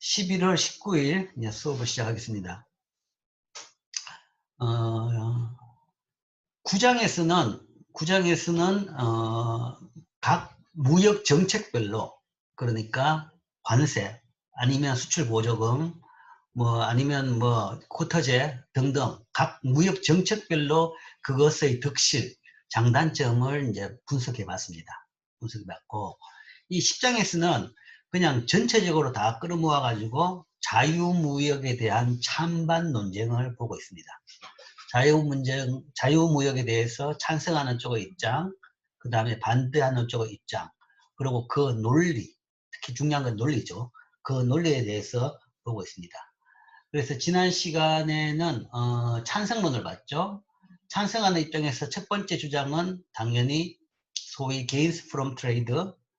11월 19일 수업을 시작하겠습니다. 구장에서는 각 무역 정책별로, 그러니까 관세 아니면 수출 보조금 아니면 쿼터제 등등 각 무역 정책별로 그것의 득실, 장단점을 이제 분석해 봤습니다. 분석해 봤고, 이 10장에서는 그냥 전체적으로 다 끌어모아 가지고 자유무역에 대한 찬반 논쟁을 보고 있습니다. 자유무역에 대해서 찬성하는 쪽의 입장, 그 다음에 반대하는 쪽의 입장, 그리고 그 논리, 특히 중요한 건 논리죠. 그 논리에 대해서 보고 있습니다. 그래서 지난 시간에는 찬성론을 봤죠. 찬성하는 입장에서 첫 번째 주장은 당연히 소위 gains from trade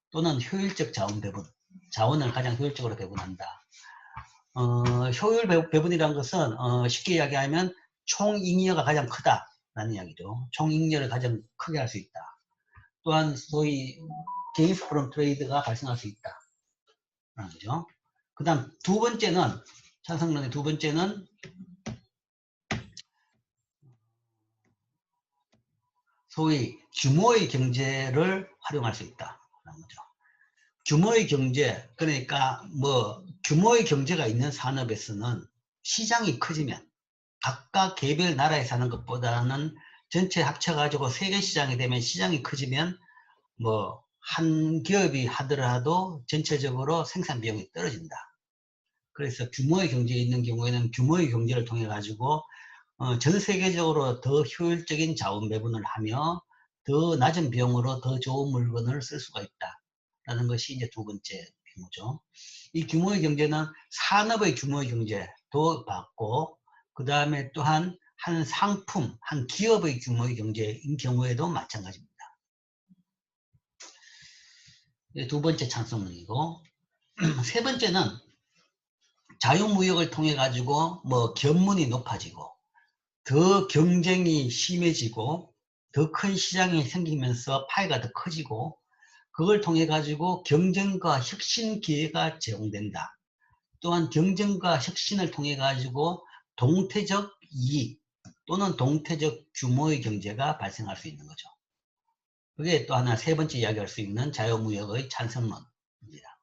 또는 효율적 자원 배분, 자원을 가장 효율적으로 배분한다. 효율 배분이란 것은 쉽게 이야기하면 총잉여가 가장 크다라는 이야기죠. 총잉여를 가장 크게 할 수 있다. 또한 소위 gains from trade가 발생할 수 있다라는 거죠. 그 다음 두 번째는, 찬성론의 두 번째는 소위 규모의 경제를 활용할 수 있다라는 거죠. 규모의 경제, 그러니까 규모의 경제가 있는 산업에서는 시장이 커지면 각각 개별 나라에 사는 것보다는 전체 합쳐가지고 세계 시장이 되면 시장이 커지면 한 기업이 하더라도 전체적으로 생산 비용이 떨어진다. 그래서 규모의 경제에 있는 경우에는 규모의 경제를 통해 가지고 전 세계적으로 더 효율적인 자원 배분을 하며 더 낮은 비용으로 더 좋은 물건을 쓸 수가 있다라는 것이 이제 두 번째 규모죠. 이 규모의 경제는 산업의 규모의 경제도 봤고, 그 다음에 또한 한 상품, 한 기업의 규모의 경제인 경우에도 마찬가지입니다. 두 번째 찬성론이고, 세 번째는 자유무역을 통해 가지고 견문이 높아지고 더 경쟁이 심해지고 더 큰 시장이 생기면서 파이가 더 커지고 그걸 통해 가지고 경쟁과 혁신 기회가 제공된다. 또한 경쟁과 혁신을 통해 가지고 동태적 이익 또는 동태적 규모의 경제가 발생할 수 있는 거죠. 그게 또 하나 세 번째 이야기할 수 있는 자유무역의 찬성론입니다.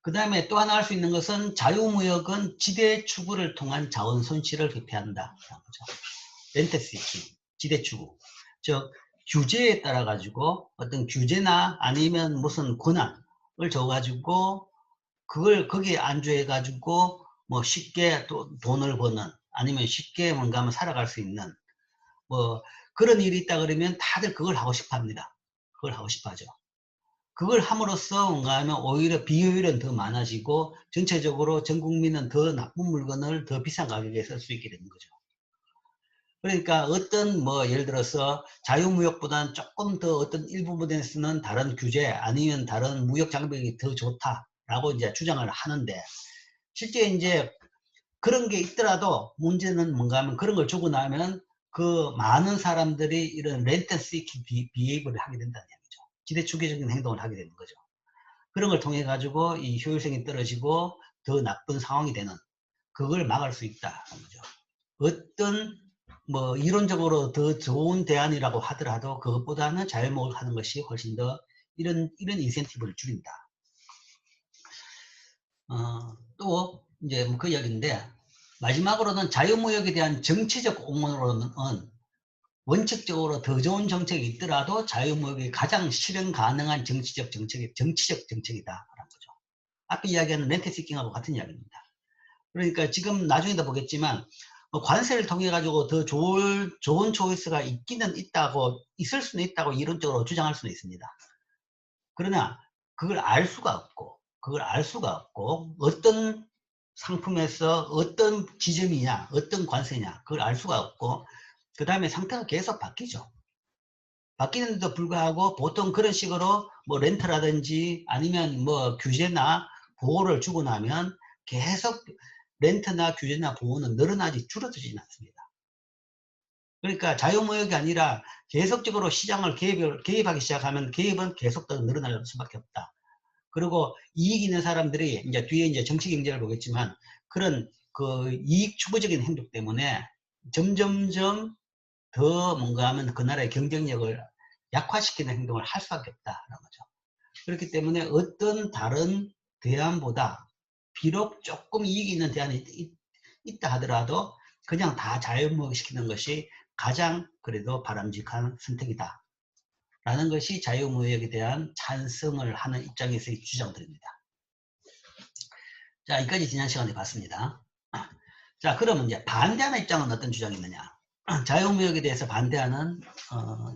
그 다음에 또 하나 할 수 있는 것은 자유무역은 지대 추구를 통한 자원 손실을 회피한다. 렌트 시스템, 지대 추구. 즉, 규제에 따라 가지고 어떤 규제나 아니면 무슨 권한을 줘가지고 그걸 거기에 안주해 가지고 쉽게 돈을 버는 아니면 쉽게 뭔가 하면 살아갈 수 있는 그런 일이 있다 그러면 다들 그걸 하고 싶어 합니다. 그걸 하고 싶어 하죠. 그걸 함으로써 뭔가 하면 오히려 비효율은 더 많아지고 전체적으로 전 국민은 더 나쁜 물건을 더 비싼 가격에 살 수 있게 되는 거죠. 그러니까 어떤 예를 들어서 자유무역보다는 조금 더 어떤 일부분에서는 다른 규제 아니면 다른 무역 장벽이 더 좋다라고 이제 주장을 하는데, 실제 이제 그런 게 있더라도 문제는 뭔가 하면 그런 걸 주고 나면 그 많은 사람들이 이런 렌트 시킹 비헤이브를 하게 된다는 얘기죠. 지대추계적인 행동을 하게 되는 거죠. 그런 걸 통해 가지고 이 효율성이 떨어지고 더 나쁜 상황이 되는, 그걸 막을 수 있다는 거죠. 어떤 이론적으로 더 좋은 대안이라고 하더라도 그것보다는 자유무역을 하는 것이 훨씬 더 이런 인센티브를 줄인다. 또 이제 그 이야기인데, 마지막으로는 자유무역에 대한 정치적 옹호로는 원칙적으로 더 좋은 정책이 있더라도 자유무역이 가장 실현 가능한 정치적 정책이다라는 거죠. 앞에 이야기하는 렌트시킹하고 같은 이야기입니다. 그러니까 지금 나중에도 보겠지만 관세를 통해 가지고 더 좋은 초이스가 있을 수는 있다고 이론적으로 주장할 수는 있습니다. 그러나 그걸 알 수가 없고 어떤 상품에서 어떤 지점이냐 어떤 관세냐 그걸 알 수가 없고, 그 다음에 상태가 계속 바뀌죠. 바뀌는데도 불구하고 보통 그런 식으로 렌트라든지 아니면 규제나 보호를 주고 나면 계속 렌트나 규제나 보호는 늘어나지 줄어들지는 않습니다. 그러니까 자유무역이 아니라 계속적으로 시장을 개입하기 시작하면 개입은 계속 더 늘어날 수밖에 없다. 그리고 이익 있는 사람들이 이제 뒤에 이제 정치 경제를 보겠지만 그런 그 이익 추구적인 행동 때문에 점점점 더 뭔가 하면 그 나라의 경쟁력을 약화시키는 행동을 할 수밖에 없다라는 거죠. 그렇기 때문에 어떤 다른 대안보다 비록 조금 이익이 있는 대안이 있다 하더라도 그냥 다 자유무역시키는 것이 가장 그래도 바람직한 선택이다 라는 것이 자유무역에 대한 찬성을 하는 입장에서의 주장들입니다. 자, 여기까지 지난 시간에 봤습니다. 자, 그러면 이제 반대하는 입장은 어떤 주장이 있느냐. 자유무역에 대해서 반대하는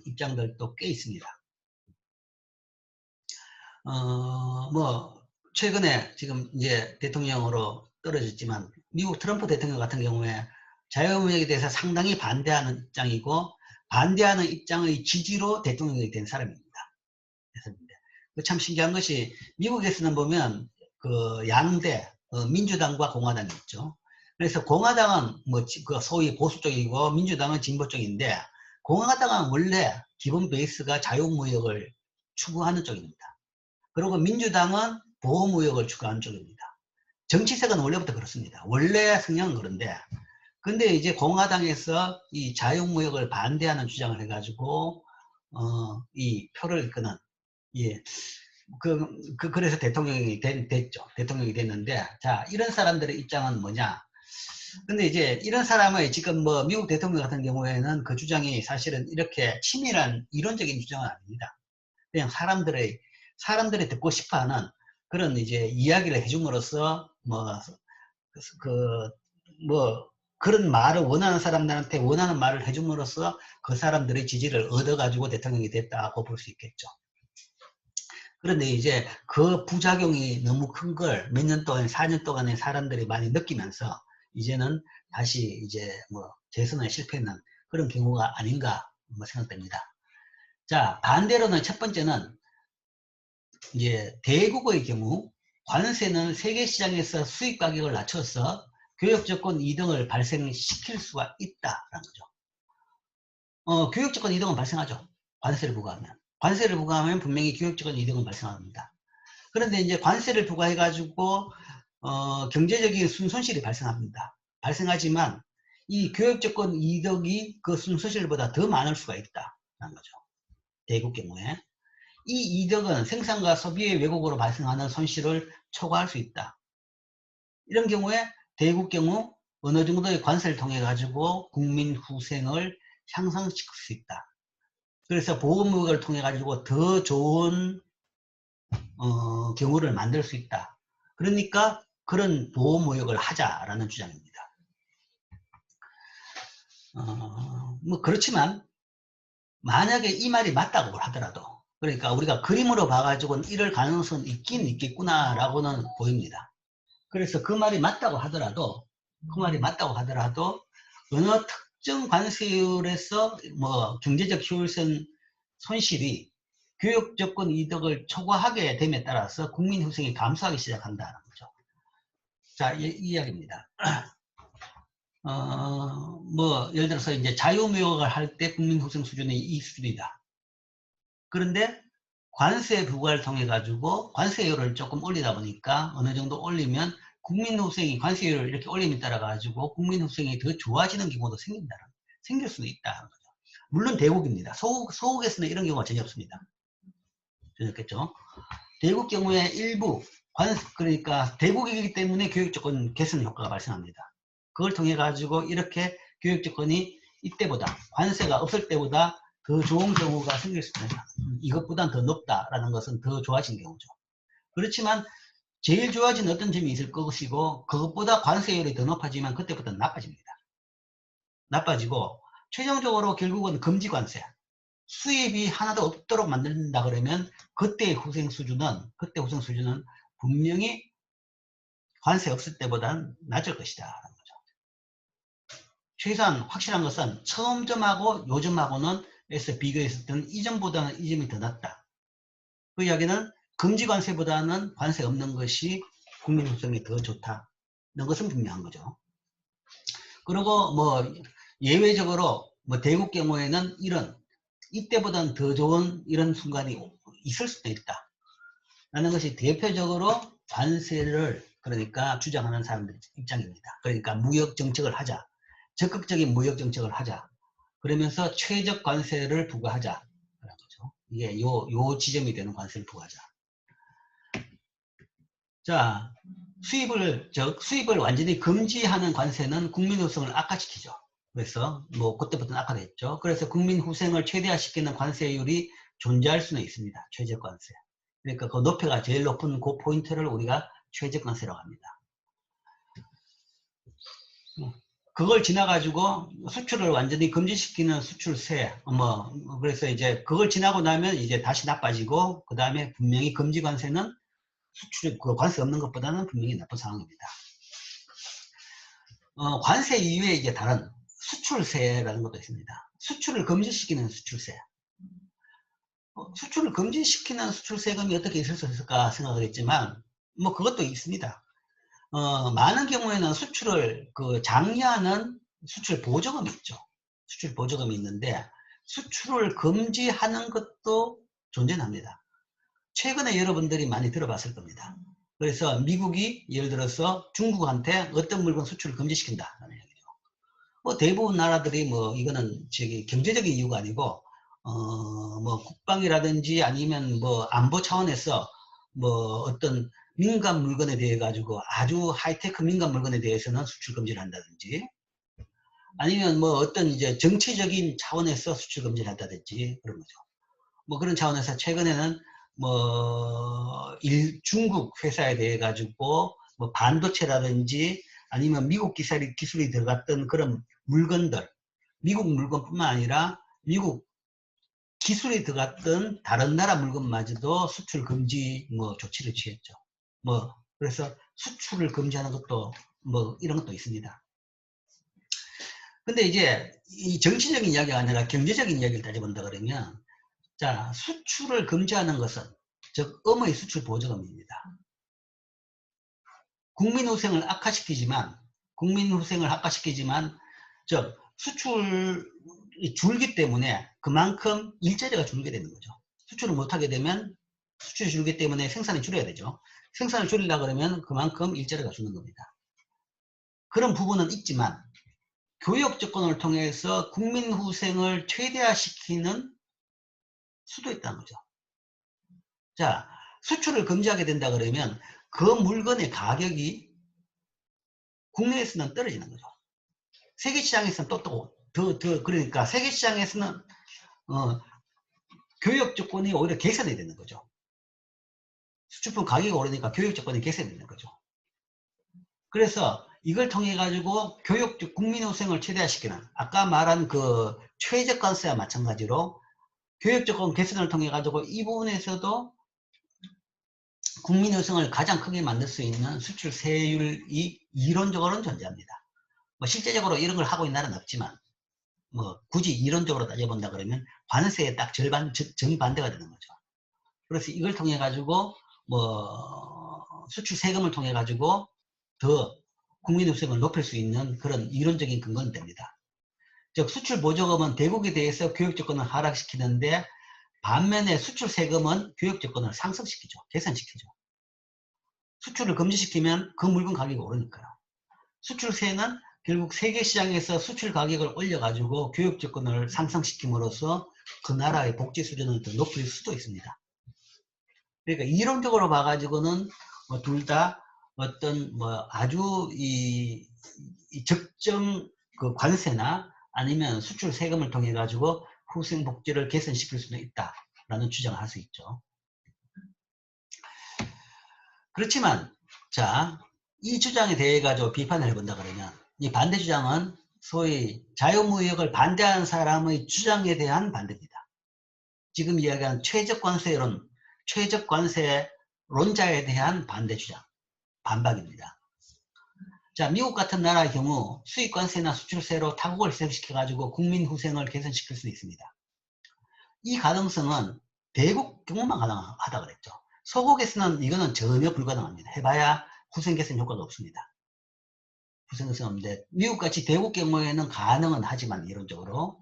입장들도 꽤 있습니다. 뭐 최근에 지금 이제 대통령으로 떨어졌지만 미국 트럼프 대통령 같은 경우에 자유무역에 대해서 상당히 반대하는 입장이고 반대하는 입장의 지지로 대통령이 된 사람입니다. 그래서 참 신기한 것이 미국에서는 보면 그 양대 민주당과 공화당이 있죠. 그래서 공화당은 뭐 그 소위 보수 쪽이고 민주당은 진보 쪽인데 공화당은 원래 기본 베이스가 자유무역을 추구하는 쪽입니다. 그리고 민주당은 보호무역을 추구하는 쪽입니다. 정치색은 원래부터 그렇습니다. 원래 성향은 그런데 근데 이제 공화당에서 이 자유무역을 반대하는 주장을 해가지고 이 표를 이끄는 예. 그래서 대통령이 됐죠. 대통령이 됐는데, 자, 이런 사람들의 입장은 뭐냐. 근데 이제 이런 사람의 지금 뭐 미국 대통령 같은 경우에는 그 주장이 사실은 이렇게 치밀한 이론적인 주장은 아닙니다. 그냥 사람들이 듣고 싶어 하는 그런 이제 이야기를 해줌으로써 뭐, 그런 말을 원하는 사람들한테 원하는 말을 해줌으로써 그 사람들의 지지를 얻어가지고 대통령이 됐다고 볼 수 있겠죠. 그런데 이제 그 부작용이 너무 큰 걸 몇 년 동안, 4년 동안에 사람들이 많이 느끼면서 이제는 다시 이제 뭐 재선에 실패하는 그런 경우가 아닌가 뭐 생각됩니다. 자, 반대로는 첫 번째는 이제 대국의 경우 관세는 세계 시장에서 수입 가격을 낮춰서 교역조건 이동을 발생시킬 수가 있다라는 거죠. 교역조건 이동은 발생하죠. 관세를 부과하면. 관세를 부과하면 분명히 교역조건 이동은 발생합니다. 그런데 이제 관세를 부과해가지고 경제적인 순손실이 발생합니다. 발생하지만 이 교역조건 이득이 그 순손실보다 더 많을 수가 있다는 거죠. 대국 경우에. 이 이득은 생산과 소비의 왜곡으로 발생하는 손실을 초과할 수 있다. 이런 경우에 대국 경우 어느 정도의 관세를 통해 가지고 국민 후생을 향상시킬 수 있다. 그래서 보호무역을 통해 가지고 더 좋은 경우를 만들 수 있다. 그러니까 그런 보호무역을 하자라는 주장입니다. 뭐 그렇지만 만약에 이 말이 맞다고 하더라도 그러니까 우리가 그림으로 봐가지고는 이럴 가능성은 있긴 있겠구나라고는 보입니다. 그래서 그 말이 맞다고 하더라도 어느 특정 관세율에서 뭐 경제적 효율성 손실이 교육조건 이득을 초과하게 됨에 따라서 국민 후생이 감소하기 시작한다는 거죠. 자, 이 이야기입니다. 뭐 예를 들어서 이제 자유무역을 할 때 국민 후생 수준이 이 수준이다. 그런데 관세 부과를 통해 가지고 관세율을 조금 올리다 보니까 어느 정도 올리면 국민 후생이 관세율을 이렇게 올림에 따라 가지고 국민 후생이 더 좋아지는 경우도 생길 수도 있다는 거죠. 물론 대국입니다. 소국에서는 이런 경우가 전혀 없습니다. 전혀 없겠죠. 대국 경우에 일부 그러니까 대국이기 때문에 교육조건 개선 효과가 발생합니다. 그걸 통해 가지고 이렇게 교육조건이 이때보다 관세가 없을 때보다 더 좋은 경우가 생길 수 있다. 이것보단 더 높다라는 것은 더 좋아진 경우죠. 그렇지만 제일 좋아진 어떤 점이 있을 것이고 그것보다 관세율이 더 높아지면 그때부터 나빠집니다. 나빠지고 최종적으로 결국은 금지 관세 수입이 하나도 없도록 만든다 그러면 그때 후생 수준은 분명히 관세 없을 때보다는 낮을 것이다 라는 거죠. 최소한 확실한 것은 처음 점하고 요즘하고는 에서 비교했을 때는 이전보다는 이 점이 더 낫다. 그 이야기는 금지 관세보다는 관세 없는 것이 국민 후생이 더 좋다는 것은 분명한 거죠. 그리고 뭐 예외적으로 뭐 대국 경우에는 이때보다는 더 좋은 이런 순간이 있을 수도 있다. 라는 것이 대표적으로 관세를 그러니까 주장하는 사람들의 입장입니다. 그러니까 무역 정책을 하자. 적극적인 무역 정책을 하자. 그러면서 최적 관세를 부과하자. 라는 거죠. 이게 요 지점이 되는 관세를 부과하자. 자, 수입을 완전히 금지하는 관세는 국민 후생을 악화시키죠. 그래서 뭐 그때부터는 악화됐죠. 그래서 국민 후생을 최대화시키는 관세율이 존재할 수는 있습니다. 최적 관세. 그러니까 그 높이가 제일 높은 그 포인트를 우리가 최적 관세라고 합니다. 그걸 지나가지고 수출을 완전히 금지시키는 수출세, 그래서 이제 그걸 지나고 나면 이제 다시 나빠지고, 그 다음에 분명히 금지 관세는 그 관세 없는 것보다는 분명히 나쁜 상황입니다. 관세 이외에 이제 다른 수출세라는 것도 있습니다. 수출을 금지시키는 수출세. 수출을 금지시키는 수출세금이 어떻게 있을 수 있을까 생각하겠지만, 뭐 그것도 있습니다. 많은 경우에는 수출을 장려하는 수출 보조금이 있죠. 수출 보조금이 있는데 수출을 금지하는 것도 존재합니다. 최근에 여러분들이 많이 들어봤을 겁니다. 그래서 미국이 예를 들어서 중국한테 어떤 물건 수출을 금지시킨다라는 얘기죠. 뭐 대부분 나라들이 뭐 이거는 경제적인 이유가 아니고 뭐 국방이라든지 아니면 뭐 안보 차원에서 뭐 어떤 민간 물건에 대해 가지고 아주 하이테크 민간 물건에 대해서는 수출 금지를 한다든지 아니면 뭐 어떤 이제 정치적인 차원에서 수출 금지를 한다든지 그런 거죠. 뭐 그런 차원에서 최근에는 뭐 중국 회사에 대해 가지고 뭐 반도체라든지 아니면 미국 기술이 들어갔던 그런 물건들, 미국 물건뿐만 아니라 미국 기술이 들어갔던 다른 나라 물건마저도 수출 금지 뭐 조치를 취했죠. 뭐 그래서 수출을 금지하는 것도 뭐 이런 것도 있습니다. 근데 이제 이 정치적인 이야기가 아니라 경제적인 이야기를 따져본다 그러면 자, 수출을 금지하는 것은 즉 음의 수출 보조금입니다. 국민 후생을 악화시키지만 즉 수출이 줄기 때문에 그만큼 일자리가 줄게 되는 거죠. 수출을 못하게 되면 수출이 줄기 때문에 생산이 줄여야 되죠. 생산을 줄이려고 그러면 그만큼 일자리가 주는 겁니다. 그런 부분은 있지만 교육 조건을 통해서 국민 후생을 최대화시키는 수도 있다는 거죠. 자, 수출을 금지하게 된다 그러면 그 물건의 가격이 국내에서는 떨어지는 거죠. 세계시장에서는 그러니까 세계시장에서는 교육 조건이 오히려 개선이 되는 거죠. 수출품 가격이 오르니까 교육 조건이 개선이 되는 거죠. 그래서 이걸 통해 가지고 국민후생을 최대화시키는 아까 말한 그 최적 관세와 마찬가지로 교육 조건 개선을 통해 가지고 이 부분에서도 국민후생을 가장 크게 만들 수 있는 수출 세율이 이론적으로는 존재합니다. 뭐 실제적으로 이런 걸 하고 있는 나라는 없지만 뭐 굳이 이론적으로 따져본다 그러면 관세의 딱 정반대가 되는 거죠. 그래서 이걸 통해 가지고 뭐 수출 세금을 통해 가지고 더 국민 후생을 높일 수 있는 그런 이론적인 근거는 됩니다. 즉 수출 보조금은 대국에 대해서 교육 조건을 하락시키는데 반면에 수출 세금은 교육 조건을 상승시키죠. 개선시키죠. 수출을 금지시키면 그 물건 가격이 오르니까요. 수출세는 결국 세계시장에서 수출 가격을 올려가지고 교육 조건을 상승시킴으로써 그 나라의 복지 수준을 더 높일 수도 있습니다. 그러니까 이론적으로 봐가지고는 뭐 둘 다 어떤 뭐 아주 이 적정 그 관세나 아니면 수출 세금을 통해 가지고 후생 복지를 개선시킬 수도 있다라는 주장을 할 수 있죠. 그렇지만 자, 이 주장에 대해 가지고 비판을 해본다 그러면 이 반대 주장은 소위 자유무역을 반대하는 사람의 주장에 대한 반대입니다. 지금 이야기한 최적관세론, 최적관세론자에 대한 반대 주장, 반박입니다. 자, 미국 같은 나라의 경우 수입관세나 수출세로 타국을 희생시켜가지고 국민 후생을 개선시킬 수 있습니다. 이 가능성은 대국 경우만 가능하다 그랬죠. 소국에서는 이거는 전혀 불가능합니다. 해봐야 후생 개선 효과가 없습니다. 후생 개선 없는데 미국같이 대국 경우에는 가능은 하지만 이론적으로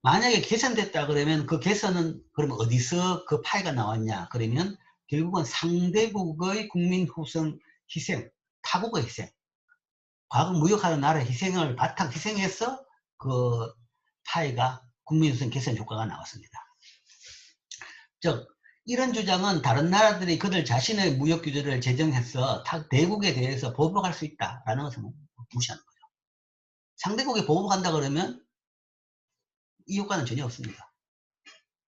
만약에 개선됐다 그러면 그 개선은 그러면 어디서 그 파이가 나왔냐 그러면 결국은 상대국의 국민 후손 희생, 타국의 희생, 과거 무역하는 나라의 희생을 바탕 희생해서 그 파이가 국민 후손 개선 효과가 나왔습니다. 즉 이런 주장은 다른 나라들이 그들 자신의 무역 규제를 제정해서 대국에 대해서 보복할 수 있다라는 것을 무시하는 거죠. 상대국이 보복한다 그러면 이 효과는 전혀 없습니다.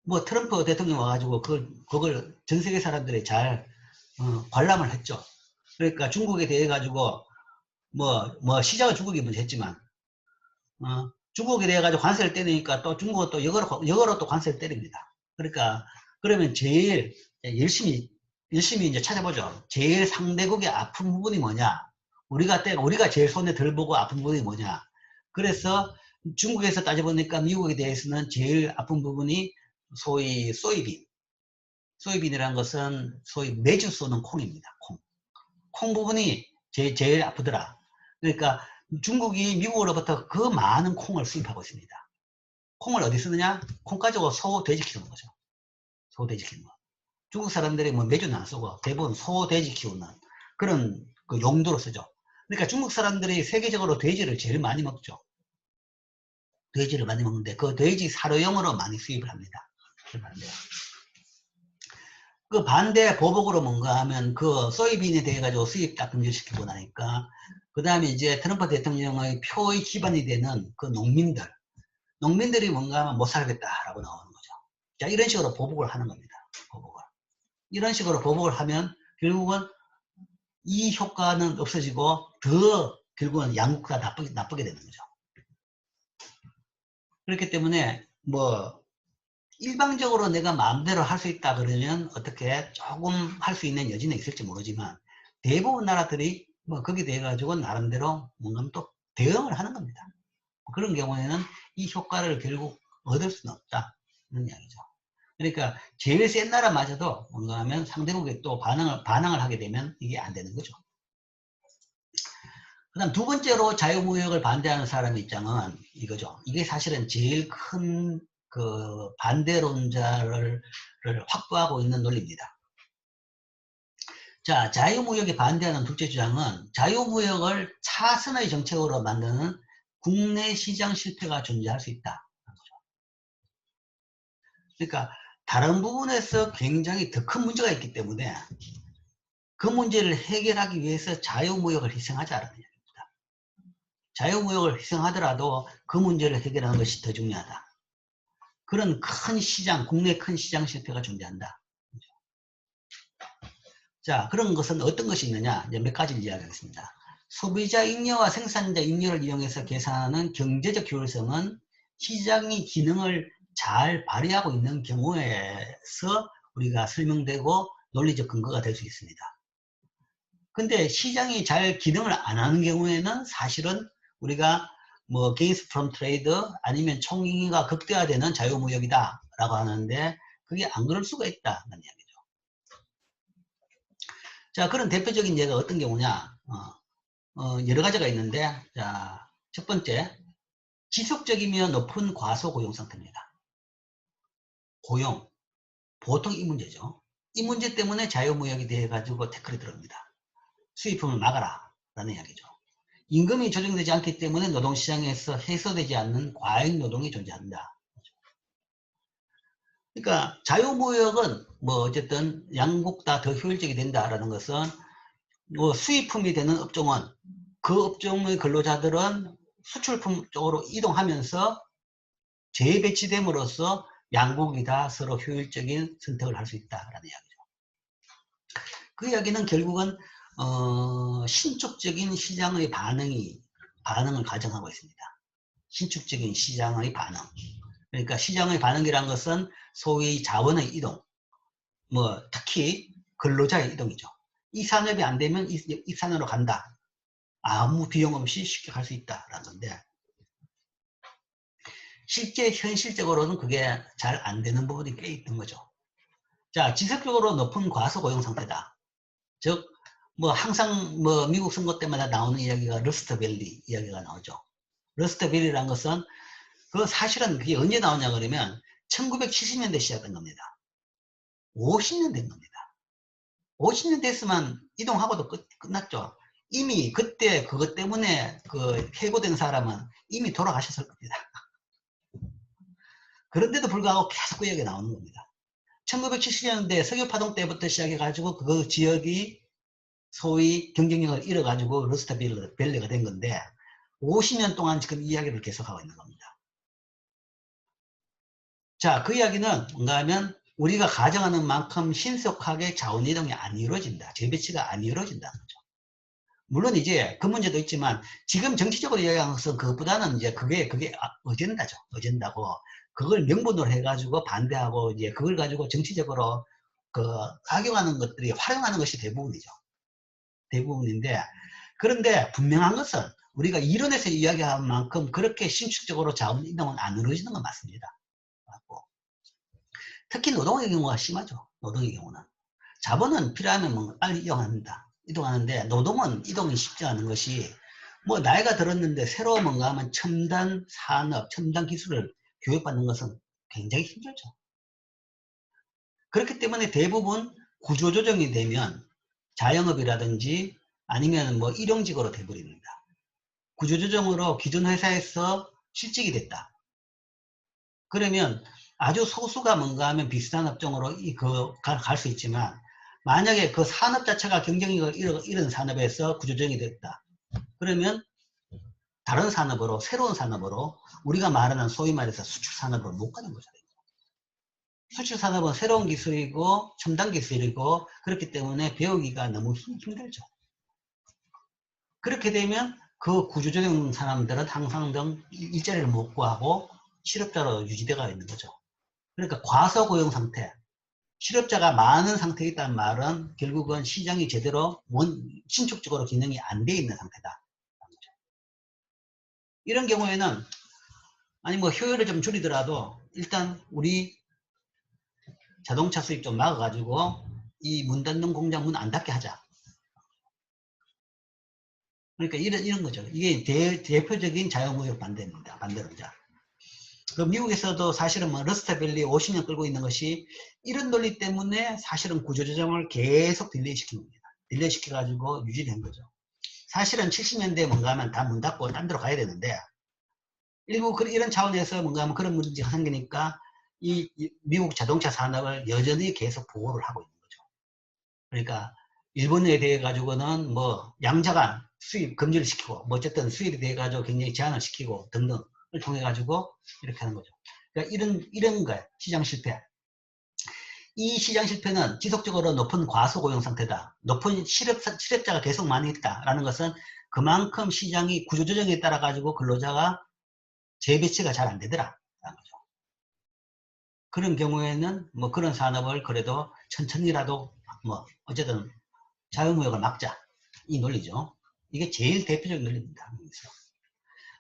뭐 트럼프 대통령 와가지고 그걸 전 세계 사람들이 잘 관람을 했죠. 그러니까 중국에 대해 가지고 뭐 시작은 중국이 먼저 했지만 중국에 대해 가지고 관세를 때리니까 또 중국은 또 역으로 또 관세를 때립니다. 그러니까 그러면 제일 열심히 이제 찾아보죠. 제일 상대국의 아픈 부분이 뭐냐? 우리가 제일 손에 덜 보고 아픈 부분이 뭐냐? 그래서 중국에서 따져보니까 미국에 대해서는 제일 아픈 부분이 소위 소이빈이라는 것은 소위 매주 쏘는 콩입니다. 콩 부분이 제일 아프더라. 그러니까 중국이 미국으로부터 그 많은 콩을 수입하고 있습니다. 콩을 어디 쓰느냐? 콩 가지고 소, 돼지 키우는 거죠. 소, 돼지 키우는 거. 중국 사람들이 뭐 매주는 안 쓰고 대부분 소, 돼지 키우는 그런 그 용도로 쓰죠. 그러니까 중국 사람들이 세계적으로 돼지를 제일 많이 먹죠. 돼지를 많이 먹는데 그 돼지 사료용으로 많이 수입을 합니다. 그 반대 보복으로 뭔가 하면 그 소이빈에 대해 가지고 수입 딱 금지시키고 나니까 그 다음에 이제 트럼프 대통령의 표의 기반이 되는 그 농민들이 뭔가 하면 못 살겠다라고 나오는 거죠. 자, 이런 식으로 보복을 하는 겁니다. 이런 식으로 보복을 하면 결국은 이 효과는 없어지고 더 결국은 양국 다 나쁘게 되는 거죠. 그렇기 때문에 뭐 일방적으로 내가 마음대로 할 수 있다 그러면 어떻게 조금 할 수 있는 여지는 있을지 모르지만 대부분 나라들이 뭐 거기에 대해 가지고 나름대로 뭔가 또 대응을 하는 겁니다. 그런 경우에는 이 효과를 결국 얻을 수는 없다 이런 이야기죠. 그러니까 제일 센 나라마저도 뭔가 하면 상대국에 또 반항을 하게 되면 이게 안 되는 거죠. 그 다음 두 번째로 자유무역을 반대하는 사람의 입장은 이거죠. 이게 사실은 제일 큰 그 반대론자를 확보하고 있는 논리입니다. 자, 자유무역에 반대하는 둘째 주장은 자유무역을 차선의 정책으로 만드는 국내 시장 실패가 존재할 수 있다. 그러니까 다른 부분에서 굉장히 더 큰 문제가 있기 때문에 그 문제를 해결하기 위해서 자유무역을 희생하자라는 얘기입니다. 자유무역을 희생하더라도 그 문제를 해결하는 것이 더 중요하다. 그런 큰 시장, 국내 큰 시장 실패가 존재한다. 자, 그런 것은 어떤 것이 있느냐? 이제 몇 가지를 이야기하겠습니다. 소비자 잉여와 생산자 잉여를 이용해서 계산하는 경제적 효율성은 시장이 기능을 잘 발휘하고 있는 경우에서 우리가 설명되고 논리적 근거가 될 수 있습니다. 근데 시장이 잘 기능을 안 하는 경우에는 사실은 우리가 뭐 gains from trade 아니면 총익이가 극대화되는 자유무역이다 라고 하는데 그게 안 그럴 수가 있다는 이야기죠. 자, 그런 대표적인 예가 어떤 경우냐? 여러 가지가 있는데, 자, 첫 번째, 지속적이며 높은 과소고용 상태입니다. 고용, 보통 이 문제죠. 이 문제 때문에 자유무역에 대해 가지고 태클이 들어옵니다. 수입품을 막아라 라는 이야기죠. 임금이 조정되지 않기 때문에 노동시장에서 해소되지 않는 과잉노동이 존재한다. 그러니까 자유무역은 뭐 어쨌든 양국 다 더 효율적이 된다라는 것은 뭐 수입품이 되는 업종은 그 업종의 근로자들은 수출품 쪽으로 이동하면서 재배치됨으로써 양국이 다 서로 효율적인 선택을 할 수 있다라는 이야기죠. 그 이야기는 결국은 신축적인 시장의 반응을 가정하고 있습니다. 신축적인 시장의 반응. 그러니까 시장의 반응이란 것은 소위 자원의 이동, 뭐 특히 근로자의 이동이죠. 이 산업이 안 되면 이 산업으로 간다. 아무 비용 없이 쉽게 갈 수 있다라는 건데 실제 현실적으로는 그게 잘 안 되는 부분이 꽤 있던 거죠. 자, 지속적으로 높은 과소고용 상태다. 즉, 뭐 항상 뭐 미국 선거 때마다 나오는 이야기가 러스트밸리 이야기가 나오죠. 러스트밸리라는 것은 그 사실은 그게 언제 나오냐 그러면 1970년대 시작된 겁니다. 50년 된 겁니다. 50년 됐으면 이동하고도 끝났죠. 이미 그때 그것 때문에 그 해고된 사람은 이미 돌아가셨을 겁니다. 그런데도 불구하고 계속 그 얘기가 나오는 겁니다. 1970년대 석유파동 때부터 시작해가지고 그 지역이 소위 경쟁력을 잃어가지고 러스트 밸리가 된 건데 50년 동안 지금 이야기를 계속하고 있는 겁니다. 자, 그 이야기는 뭔가 하면 우리가 가정하는 만큼 신속하게 자원 이동이 안 이루어진다. 재배치가 안 이루어진다는 거죠. 물론 이제 그 문제도 있지만 지금 정치적으로 이야기하는 것은 그것보다는 이제 그게 어젠다죠. 어젠다고 그걸 명분으로 해가지고 반대하고 이제 그걸 가지고 정치적으로 그 악용하는 것들이 활용하는 것이 대부분이죠. 대부분인데 그런데 분명한 것은 우리가 이론에서 이야기한 만큼 그렇게 신축적으로 자원 이동은 안 이루어지는 건 맞습니다. 특히 노동의 경우가 심하죠. 노동의 경우는. 자본은 필요하면 뭐 빨리 이동하는데 노동은 이동이 쉽지 않은 것이 뭐 나이가 들었는데 새로 뭔가 하면 첨단 산업, 첨단 기술을 교육받는 것은 굉장히 힘들죠. 그렇기 때문에 대부분 구조조정이 되면 자영업이라든지 아니면 뭐 일용직으로 돼버립니다. 구조조정으로 기존 회사에서 실직이 됐다. 그러면 아주 소수가 뭔가 하면 비슷한 업종으로 갈 수 있지만 만약에 그 산업 자체가 경쟁력을 잃은 산업에서 구조조정이 됐다. 그러면 다른 산업으로 새로운 산업으로 우리가 말하는 소위 말해서 수출 산업으로 못 가는 거죠. 수출 산업은 새로운 기술이고 첨단 기술이고 그렇기 때문에 배우기가 너무 힘들죠. 그렇게 되면 그 구조조정 사람들은 항상 일자리를 못 구하고 실업자로 유지되어 있는 거죠. 그러니까 과소고용 상태, 실업자가 많은 상태에 있다는 말은 결국은 시장이 제대로 신축적으로 기능이 안 돼 있는 상태다. 이런 경우에는 아니 뭐 효율을 좀 줄이더라도 일단 우리 자동차 수입 좀 막아가지고 이 문 닫는 공장 문 안 닫게 하자. 그러니까 이런 거죠. 이게 대표적인 자유무역 반대입니다. 반대론자. 그 미국에서도 사실은 뭐 러스트밸리 50년 끌고 있는 것이 이런 논리 때문에 사실은 구조조정을 계속 딜레이 시킨 겁니다. 딜레이 시켜가지고 유지된 거죠. 사실은 70년대에 뭔가 하면 다 문 닫고 딴 데로 가야 되는데 일부 이런 차원에서 뭔가 하면 그런 문제가 생기니까 이 미국 자동차 산업을 여전히 계속 보호를 하고 있는 거죠. 그러니까 일본에 대해 가지고는 뭐 양자간 수입 금지를 시키고 뭐 어쨌든 수입에 대해 가지고 굉장히 제한을 시키고 등등을 통해 가지고 이렇게 하는 거죠. 그러니까 이런 거예요. 시장 실패. 이 시장 실패는 지속적으로 높은 과소고용 상태다. 높은 실업자가 계속 많이 있다라는 것은 그만큼 시장이 구조조정에 따라 가지고 근로자가 재배치가 잘 안 되더라. 라는 거죠. 그런 경우에는 뭐 그런 산업을 그래도 천천히라도 뭐 어쨌든 자유무역을 막자. 이 논리죠. 이게 제일 대표적인 논리입니다.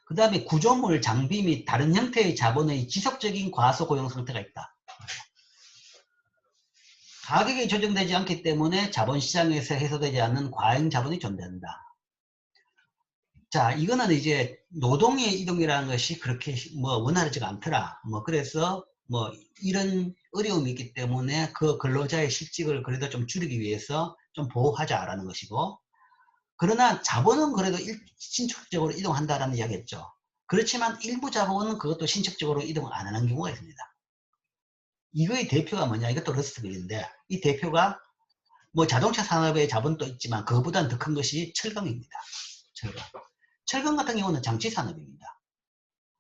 그 다음에 구조물, 장비 및 다른 형태의 자본의 지속적인 과소고용 상태가 있다. 가격이 조정되지 않기 때문에 자본시장에서 해소되지 않는 과잉 자본이 존재한다. 자, 이거는 이제 노동의 이동이라는 것이 그렇게 뭐 원활하지가 않더라. 뭐 그래서 뭐 이런 어려움이 있기 때문에 그 근로자의 실직을 그래도 좀 줄이기 위해서 좀 보호하자라는 것이고, 그러나 자본은 그래도 신축적으로 이동한다라는 이야기였죠. 그렇지만 일부 자본은 그것도 신축적으로 이동을 안 하는 경우가 있습니다. 이거의 대표가 뭐냐? 이것도 러스트밸리인데 이 대표가 뭐 자동차 산업의 자본도 있지만 그거보다는 더 큰 것이 철강입니다. 철강 같은 경우는 장치 산업입니다.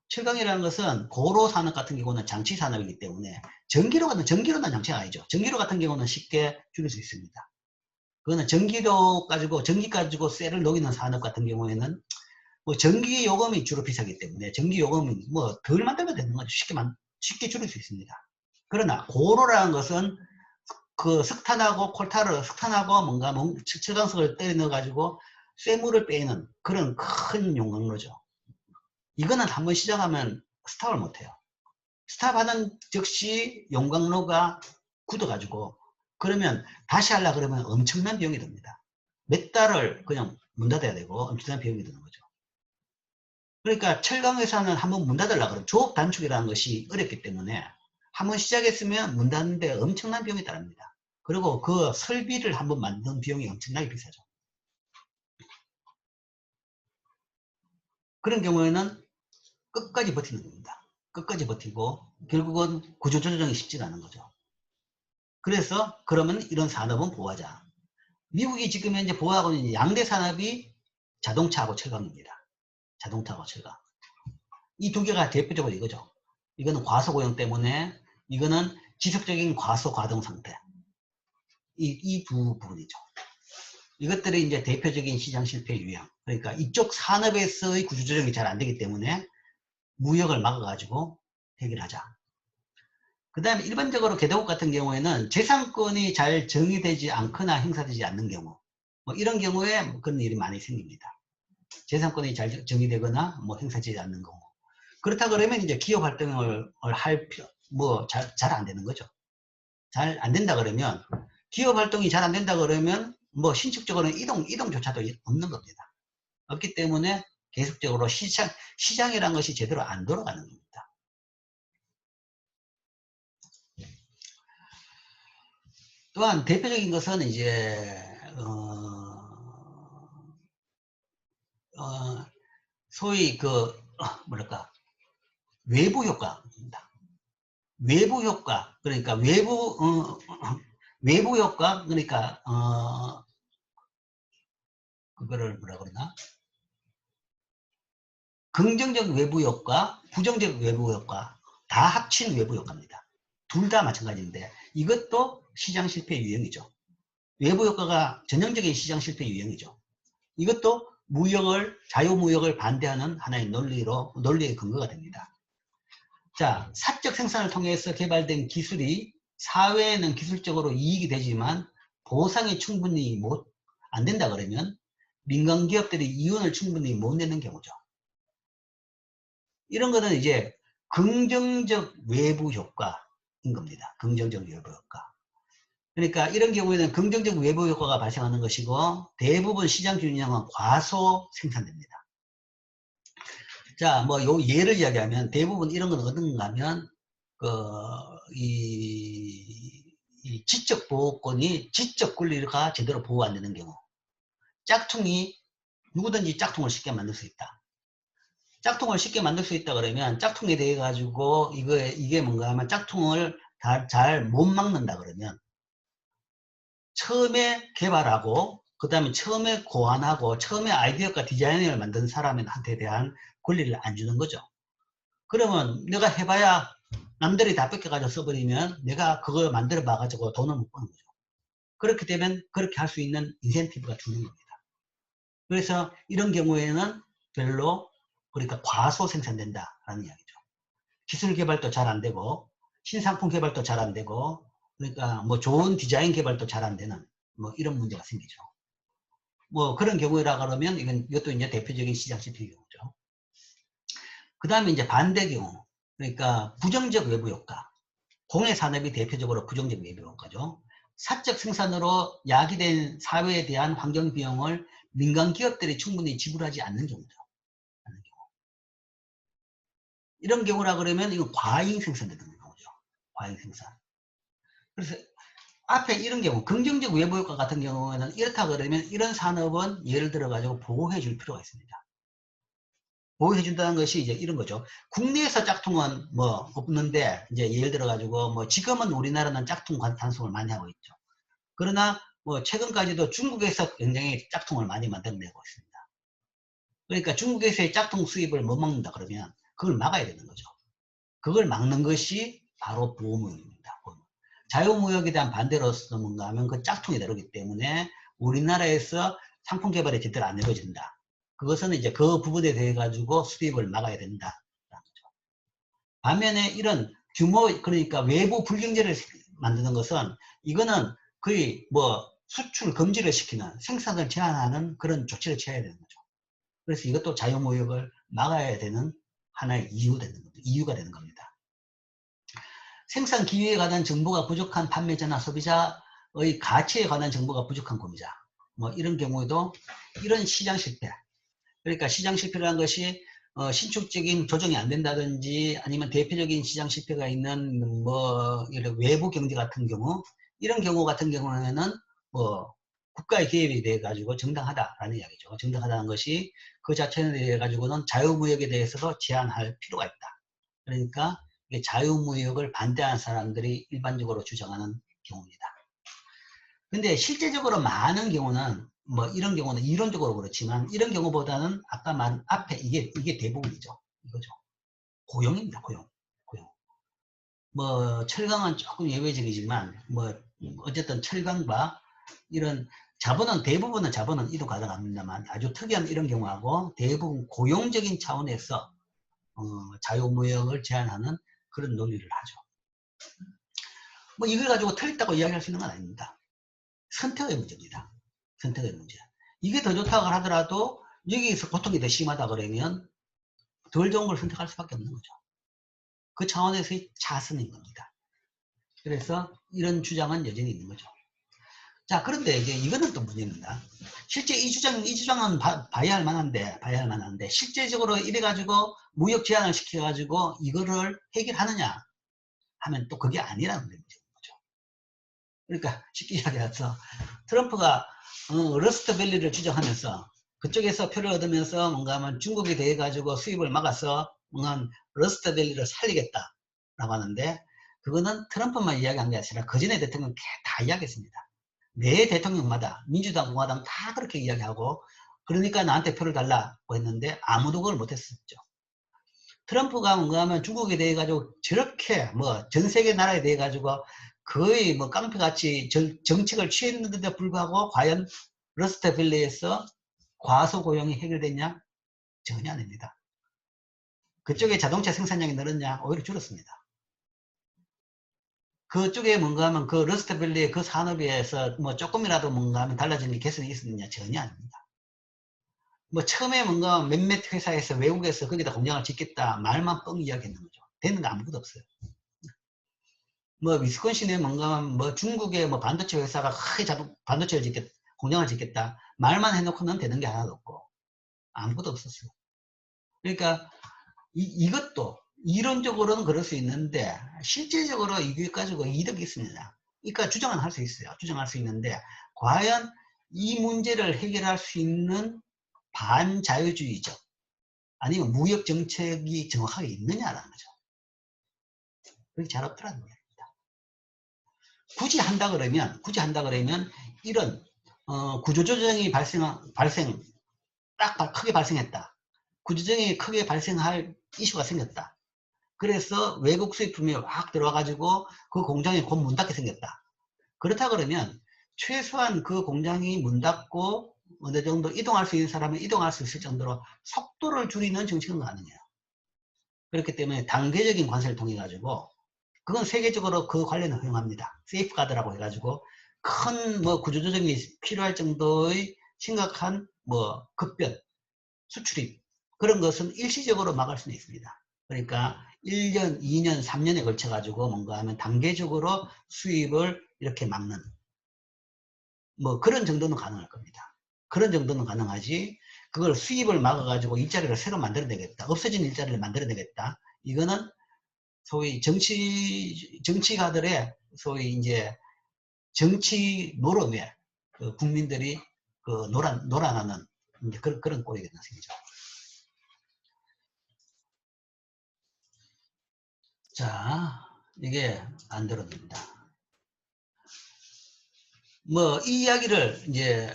철강이라는 것은 고로 산업 같은 경우는 장치 산업이기 때문에 전기로는 장치가 아니죠. 전기로 같은 경우는 쉽게 줄일 수 있습니다. 그거는 전기 가지고 쇠를 녹이는 산업 같은 경우에는 뭐 전기 요금이 주로 비싸기 때문에 전기 요금은 뭐 덜 만들면 되는 거죠. 쉽게 줄일 수 있습니다. 그러나 고로라는 것은 그 석탄하고 뭔가 철강석을 때려 넣어 가지고 쇠물을 빼는 그런 큰 용광로죠. 이거는 한번 시작하면 스탑을 못해요. 스탑하는 즉시 용광로가 굳어가지고 그러면 다시 하려 그러면 엄청난 비용이 듭니다. 몇 달을 그냥 문 닫아야 되고 엄청난 비용이 드는 거죠. 그러니까 철강회사는 한번 문 닫으려고 그러면 조업 단축이라는 것이 어렵기 때문에 한번 시작했으면 문 닫는데 엄청난 비용이 따릅니다. 그리고 그 설비를 한번 만드는 비용이 엄청나게 비싸죠. 그런 경우에는 끝까지 버티는 겁니다. 끝까지 버티고 결국은 구조조정이 쉽지가 않은 거죠. 그래서 그러면 이런 산업은 보호하자. 미국이 지금 현재 보호하고 있는 양대 산업이 자동차하고 철강입니다. 자동차하고 철강. 이 두 개가 대표적으로 이거죠. 이거는 과소고용 때문에, 이거는 지속적인 과소가동 상태. 이 두 부분이죠. 이것들이 이제 대표적인 시장 실패 유형. 그러니까 이쪽 산업에서의 구조조정이 잘 안 되기 때문에 무역을 막아가지고 해결하자. 그 다음에 일반적으로 개도국 같은 경우에는 재산권이 잘 정의되지 않거나 행사되지 않는 경우, 뭐 이런 경우에 그런 일이 많이 생깁니다. 재산권이 잘 정의되거나 뭐 행사되지 않는 경우. 그렇다 그러면 이제 기업 활동을 잘 안 되는 거죠. 잘 안 된다 그러면, 기업 활동이 잘 안 된다 그러면 뭐 신축적으로는 이동조차도 없는 겁니다. 없기 때문에 계속적으로 시장이라는 것이 제대로 안 돌아가는 겁니다. 또한 대표적인 것은 이제 소위 뭐랄까 외부 효과입니다. 외부 효과, 그러니까 외부 효과, 그러니까 그거를 뭐라 그러나, 긍정적 외부 효과, 부정적 외부 효과 다 합친 외부 효과입니다. 둘 다 마찬가지인데 이것도 시장 실패 유형이죠. 외부 효과가 전형적인 시장 실패 유형이죠. 이것도 자유무역을 반대하는 하나의 논리의 근거가 됩니다. 자, 사적 생산을 통해서 개발된 기술이 사회에는 기술적으로 이익이 되지만 보상이 충분히 안 된다 그러면 민간 기업들이 이윤을 충분히 못 내는 경우죠. 이런 거는 이제 긍정적 외부 효과인 겁니다. 긍정적 외부 효과. 그러니까 이런 경우에는 긍정적 외부 효과가 발생하는 것이고 대부분 시장 균형은 과소 생산됩니다. 자, 뭐 요 예를 이야기하면 대부분 이런 건 어떤가 하면 이 지적 보호권이 지적 권리가 제대로 보호 안 되는 경우, 짝퉁이 누구든지 짝퉁을 쉽게 만들 수 있다. 짝퉁을 쉽게 만들 수 있다 그러면 짝퉁에 대해 가지고 이게 뭔가 하면 짝퉁을 잘 못 막는다 그러면 처음에 개발하고 그 다음에 처음에 고안하고 처음에 아이디어과 디자인을 만든 사람한테 대한 권리를 안 주는 거죠. 그러면 내가 해봐야 남들이 다 뺏겨가지고 써버리면 내가 그걸 만들어 봐가지고 돈을 못 버는 거죠. 그렇게 되면 그렇게 할 수 있는 인센티브가 주는 겁니다. 그래서 이런 경우에는 별로, 그러니까 과소 생산된다라는 이야기죠. 기술 개발도 잘 안 되고 신상품 개발도 잘 안 되고, 그러니까 뭐 좋은 디자인 개발도 잘 안 되는 뭐 이런 문제가 생기죠. 뭐 그런 경우라 그러면 이것도 이제 대표적인 시장 실패 경우죠. 그 다음에 이제 반대 경우, 그러니까 부정적 외부 효과. 공해 산업이 대표적으로 부정적 외부 효과죠. 사적 생산으로 야기된 사회에 대한 환경 비용을 민간 기업들이 충분히 지불하지 않는 경우죠. 이런 경우라 그러면 이건 과잉 생산되는 경우죠. 과잉 생산. 그래서 앞에 이런 경우, 긍정적 외부 효과 같은 경우에는 이렇다 그러면 이런 산업은 예를 들어 가지고 보호해 줄 필요가 있습니다. 보호해 준다는 것이 이제 이런 거죠. 국내에서 짝퉁은 뭐 없는데, 이제 예를 들어 가지고 뭐 지금은 우리나라는 짝퉁 단속을 많이 하고 있죠. 그러나 뭐 최근까지도 중국에서 굉장히 짝퉁을 많이 만들어내고 있습니다. 그러니까 중국에서의 짝퉁 수입을 못 막는다 그러면 그걸 막아야 되는 거죠. 그걸 막는 것이 바로 보호무역입니다. 자유무역에 대한 반대로서 뭔가 하면 그 짝퉁이 다르기 때문에 우리나라에서 상품 개발이 제대로 안 이루어진다. 그것은 이제 그 부분에 대해 가지고 수입을 막아야 된다. 반면에 이런 규모, 그러니까 외부 불경제를 만드는 것은 이거는 거의 뭐 수출 금지를 시키는, 생산을 제한하는 그런 조치를 취해야 되는 거죠. 그래서 이것도 자유무역을 막아야 되는 하나의 이유가 되는 겁니다. 생산 기회에 관한 정보가 부족한 판매자나 소비자의 가치에 관한 정보가 부족한 구매자, 뭐 이런 경우에도 이런 시장 실패, 그러니까 시장 실패라는 것이 신축적인 조정이 안 된다든지 아니면 대표적인 시장 실패가 있는 뭐 외부 경제 같은 경우, 이런 경우 같은 경우에는 뭐 국가의 개입이 돼 가지고 정당하다라는 이야기죠. 정당하다는 것이 그 자체에 대해 가지고는 자유무역에 대해서도 제한할 필요가 있다. 그러니까 이게 자유무역을 반대하는 사람들이 일반적으로 주장하는 경우입니다. 근데 실제적으로 많은 경우는 뭐 이런 경우는 이론적으로 그렇지만 이런 경우보다는 아까 말한 앞에 이게 대부분이죠. 이거죠. 고용입니다. 고용. 뭐 철강은 조금 예외적이지만 뭐 어쨌든 철강과 이런 자본은 대부분은 자본은 이동 가능합니다만 아주 특이한 이런 경우하고 대부분 고용적인 차원에서 자유무역을 제한하는 그런 논리를 하죠. 뭐 이걸 가지고 틀렸다고 이야기할 수 있는 건 아닙니다. 선택의 문제입니다. 선택의 문제. 이게 더 좋다고 하더라도 여기서 고통이 더 심하다 그러면 덜 좋은 걸 선택할 수밖에 없는 거죠. 그 차원에서의 차선인 겁니다. 그래서 이런 주장은 여전히 있는 거죠. 자, 그런데 이제 이거는 또 문제입니다. 실제 이 주장은 봐야 할 만한데, 실제적으로 이래가지고 무역 제한을 시켜가지고 이거를 해결하느냐 하면 또 그게 아니라는 문제인 거죠. 그러니까 쉽게 이야기해서 트럼프가 러스트밸리를 주장하면서 그쪽에서 표를 얻으면서 뭔가 하면 중국에 대해 가지고 수입을 막아서 뭔가 러스트밸리를 살리겠다라고 하는데 그거는 트럼프만 이야기한 게 아니라 그전에 대통령 다 이야기했습니다. 매 대통령마다 민주당, 공화당 다 그렇게 이야기하고 그러니까 나한테 표를 달라고 했는데 아무도 그걸 못했었죠. 트럼프가 뭔가 하면 중국에 대해 가지고 저렇게 뭐 전 세계 나라에 대해 가지고 거의 뭐 깡패같이 정책을 취했는데도 불구하고 과연 러스트밸리에서 과소고용이 해결됐냐? 전혀 아닙니다. 그쪽에 자동차 생산량이 늘었냐? 오히려 줄었습니다. 그쪽에 뭔가 하면 그 러스트밸리의 그 산업에서 뭐 조금이라도 뭔가 하면 달라지는 게 개선이 있었느냐? 전혀 아닙니다. 뭐 처음에 뭔가 몇몇 회사에서 외국에서 거기다 공장을 짓겠다 말만 뻥 이야기했는 거죠. 되는 거 아무것도 없어요. 뭐 위스콘신에 뭔가 뭐 중국의 뭐 반도체 회사가 크게 반도체를 짓겠다, 공장을 짓겠다 말만 해놓고는 되는 게 하나도 없고 아무것도 없었어요. 그러니까 이것도 이론적으로는 그럴 수 있는데 실제적으로 이게 가지고 이득이 있습니다. 그러니까 주장은 할 수 있어요. 주장할 수 있는데 과연 이 문제를 해결할 수 있는 반자유주의적 아니면 무역 정책이 정확하게 있느냐라는 거죠. 그게 잘 없더라는 거예요. 굳이 한다 그러면 이런 구조조정이 딱 크게 발생했다. 구조조정이 크게 발생할 이슈가 생겼다. 그래서 외국 수입품이 확 들어와가지고 그 공장이 곧 문 닫게 생겼다. 그렇다 그러면 최소한 그 공장이 문 닫고 어느 정도 이동할 수 있는 사람은 이동할 수 있을 정도로 속도를 줄이는 정책은 가능해요. 그렇기 때문에 단계적인 관세를 통해 가지고 그건 세계적으로 그 관련을 허용합니다. 세이프가드라고 해가지고 큰 뭐 구조조정이 필요할 정도의 심각한 뭐 급변, 수출입 그런 것은 일시적으로 막을 수는 있습니다. 그러니까 1년, 2년, 3년에 걸쳐 가지고 뭔가 하면 단계적으로 수입을 이렇게 막는 뭐 그런 정도는 가능할 겁니다. 그런 정도는 가능하지 그걸 수입을 막아 가지고 일자리를 새로 만들어내겠다. 없어진 일자리를 만들어내겠다. 이거는 소위 정치가들의 소위 이제 정치 노름에 그 국민들이 그 놀아나는 이제 그런 꼴이 되는 셈이죠. 자, 이게 안 들어옵니다. 뭐, 이 이야기를 이제,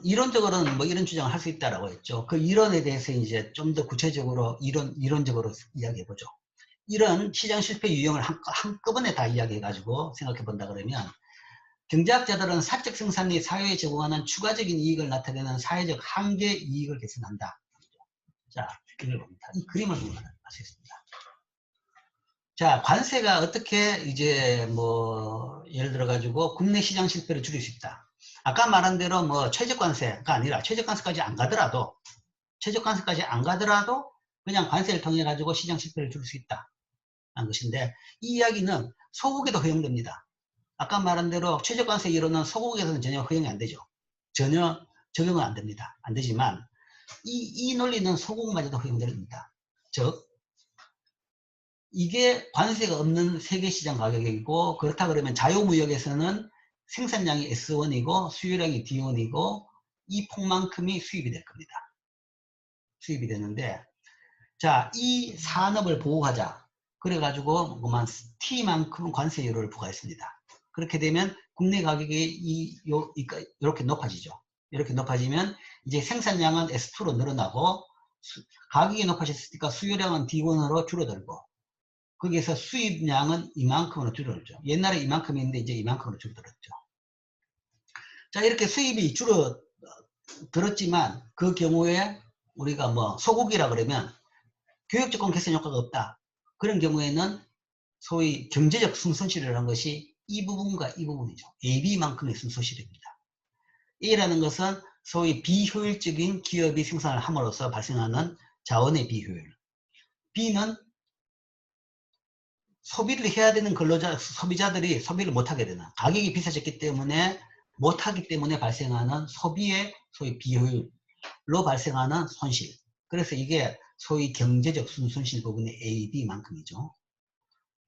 이론적으로는 뭐 이런 주장을 할 수 있다라고 했죠. 그 이론에 대해서 이제 좀 더 구체적으로 이론적으로 이야기해 보죠. 이런 시장 실패 유형을 한꺼번에 다 이야기해가지고 생각해 본다 그러면 경제학자들은 사적 생산이 사회에 제공하는 추가적인 이익을 나타내는 사회적 한계 이익을 개선한다. 자, 이걸 봅니다. 이 그림을 보면 알 수 있습니다. 자, 관세가 어떻게 이제 뭐 예를 들어 가지고 국내 시장 실패를 줄일 수 있다. 아까 말한 대로 뭐 최저관세가 아니라 최저관세까지 안 가더라도 그냥 관세를 통해 가지고 시장 실패를 줄일 수 있다. 하는 것인데 이 이야기는 소국에도 허용됩니다. 아까 말한 대로 최저관세 이론은 소국에서는 전혀 허용이 안 되죠. 전혀 적용은 안 됩니다. 안 되지만 이 논리는 소국마저도 허용됩니다. 즉 이게 관세가 없는 세계시장 가격이고, 그렇다 그러면 자유무역에서는 생산량이 S1이고 수요량이 D1이고 이 폭만큼이 수입이 될 겁니다. 수입이 되는데, 자, 이 산업을 보호하자. 그래가지고 그만 T만큼 관세율을 부과했습니다. 그렇게 되면 국내 가격이 이렇게 높아지죠. 이렇게 높아지면 이제 생산량은 S2로 늘어나고 가격이 높아졌으니까 수요량은 D1으로 줄어들고, 거기에서 수입량은 이만큼으로 줄어들죠. 옛날에 이만큼인데 이제 이만큼으로 줄어들었죠. 자, 이렇게 수입이 줄어들었지만 그 경우에 우리가 뭐 소고기라 그러면 교육조건 개선 효과가 없다. 그런 경우에는 소위 경제적 순손실이라는 것이 이 부분과 이 부분이죠. AB만큼의 순손실입니다. A라는 것은 소위 비효율적인 기업이 생산을 함으로써 발생하는 자원의 비효율. B는 소비를 해야 되는 소비자들이 소비를 못하게 되는, 가격이 비싸졌기 때문에 못하기 때문에 발생하는 소비의 소위 비효율로 발생하는 손실. 그래서 이게 소위 경제적 순손실 부분의 A, B만큼이죠.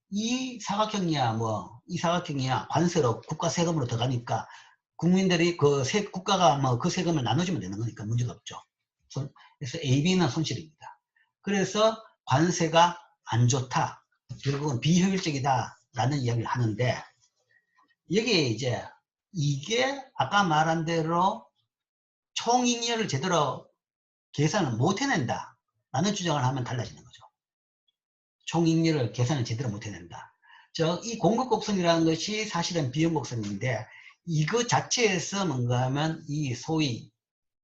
이 사각형이야 관세로 국가 세금으로 들어가니까 국민들이 국가가 그 세금을 나눠주면 되는 거니까 문제가 없죠. 그래서 A, B는 손실입니다. 그래서 관세가 안 좋다, 결국은 비효율적이다 라는 이야기를 하는데, 여기에 이제 이게 아까 말한 대로 총잉여를 제대로 계산을 못 해낸다 라는 주장을 하면 달라지는 거죠. 총잉여를 계산을 제대로 못 해낸다. 이 공급곡선이라는 것이 사실은 비용곡선인데, 이거 자체에서 뭔가 하면 소위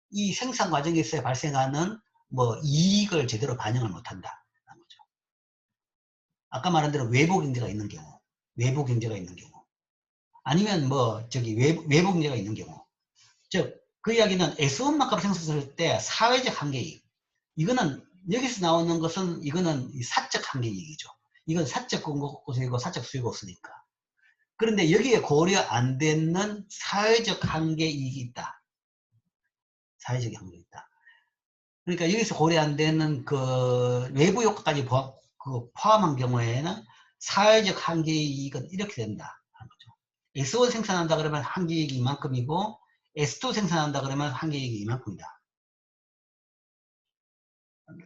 이 생산 과정에서 발생하는 이익을 제대로 반영을 못 한다. 아까 말한 대로 외부 경제가 있는 경우, 아니면 외부 경제가 있는 경우, 즉 그 이야기는 S1만큼 생산했을 때 사회적 한계이익, 이거는 여기서 나오는 것은 이거는 사적 한계이익이죠. 이건 사적 공급고이고 사적 수요가 없으니까. 그런데 여기에 고려 안 되는 사회적 한계이익이 있다. 사회적 한계가 있다. 그러니까 여기서 고려 안 되는 그 외부 효과까지 포함한 경우에는 사회적 한계이익은 이렇게 된다. S1 생산한다 그러면 한계이익이 이만큼이고 S2 생산한다 그러면 한계이익이 이만큼이다.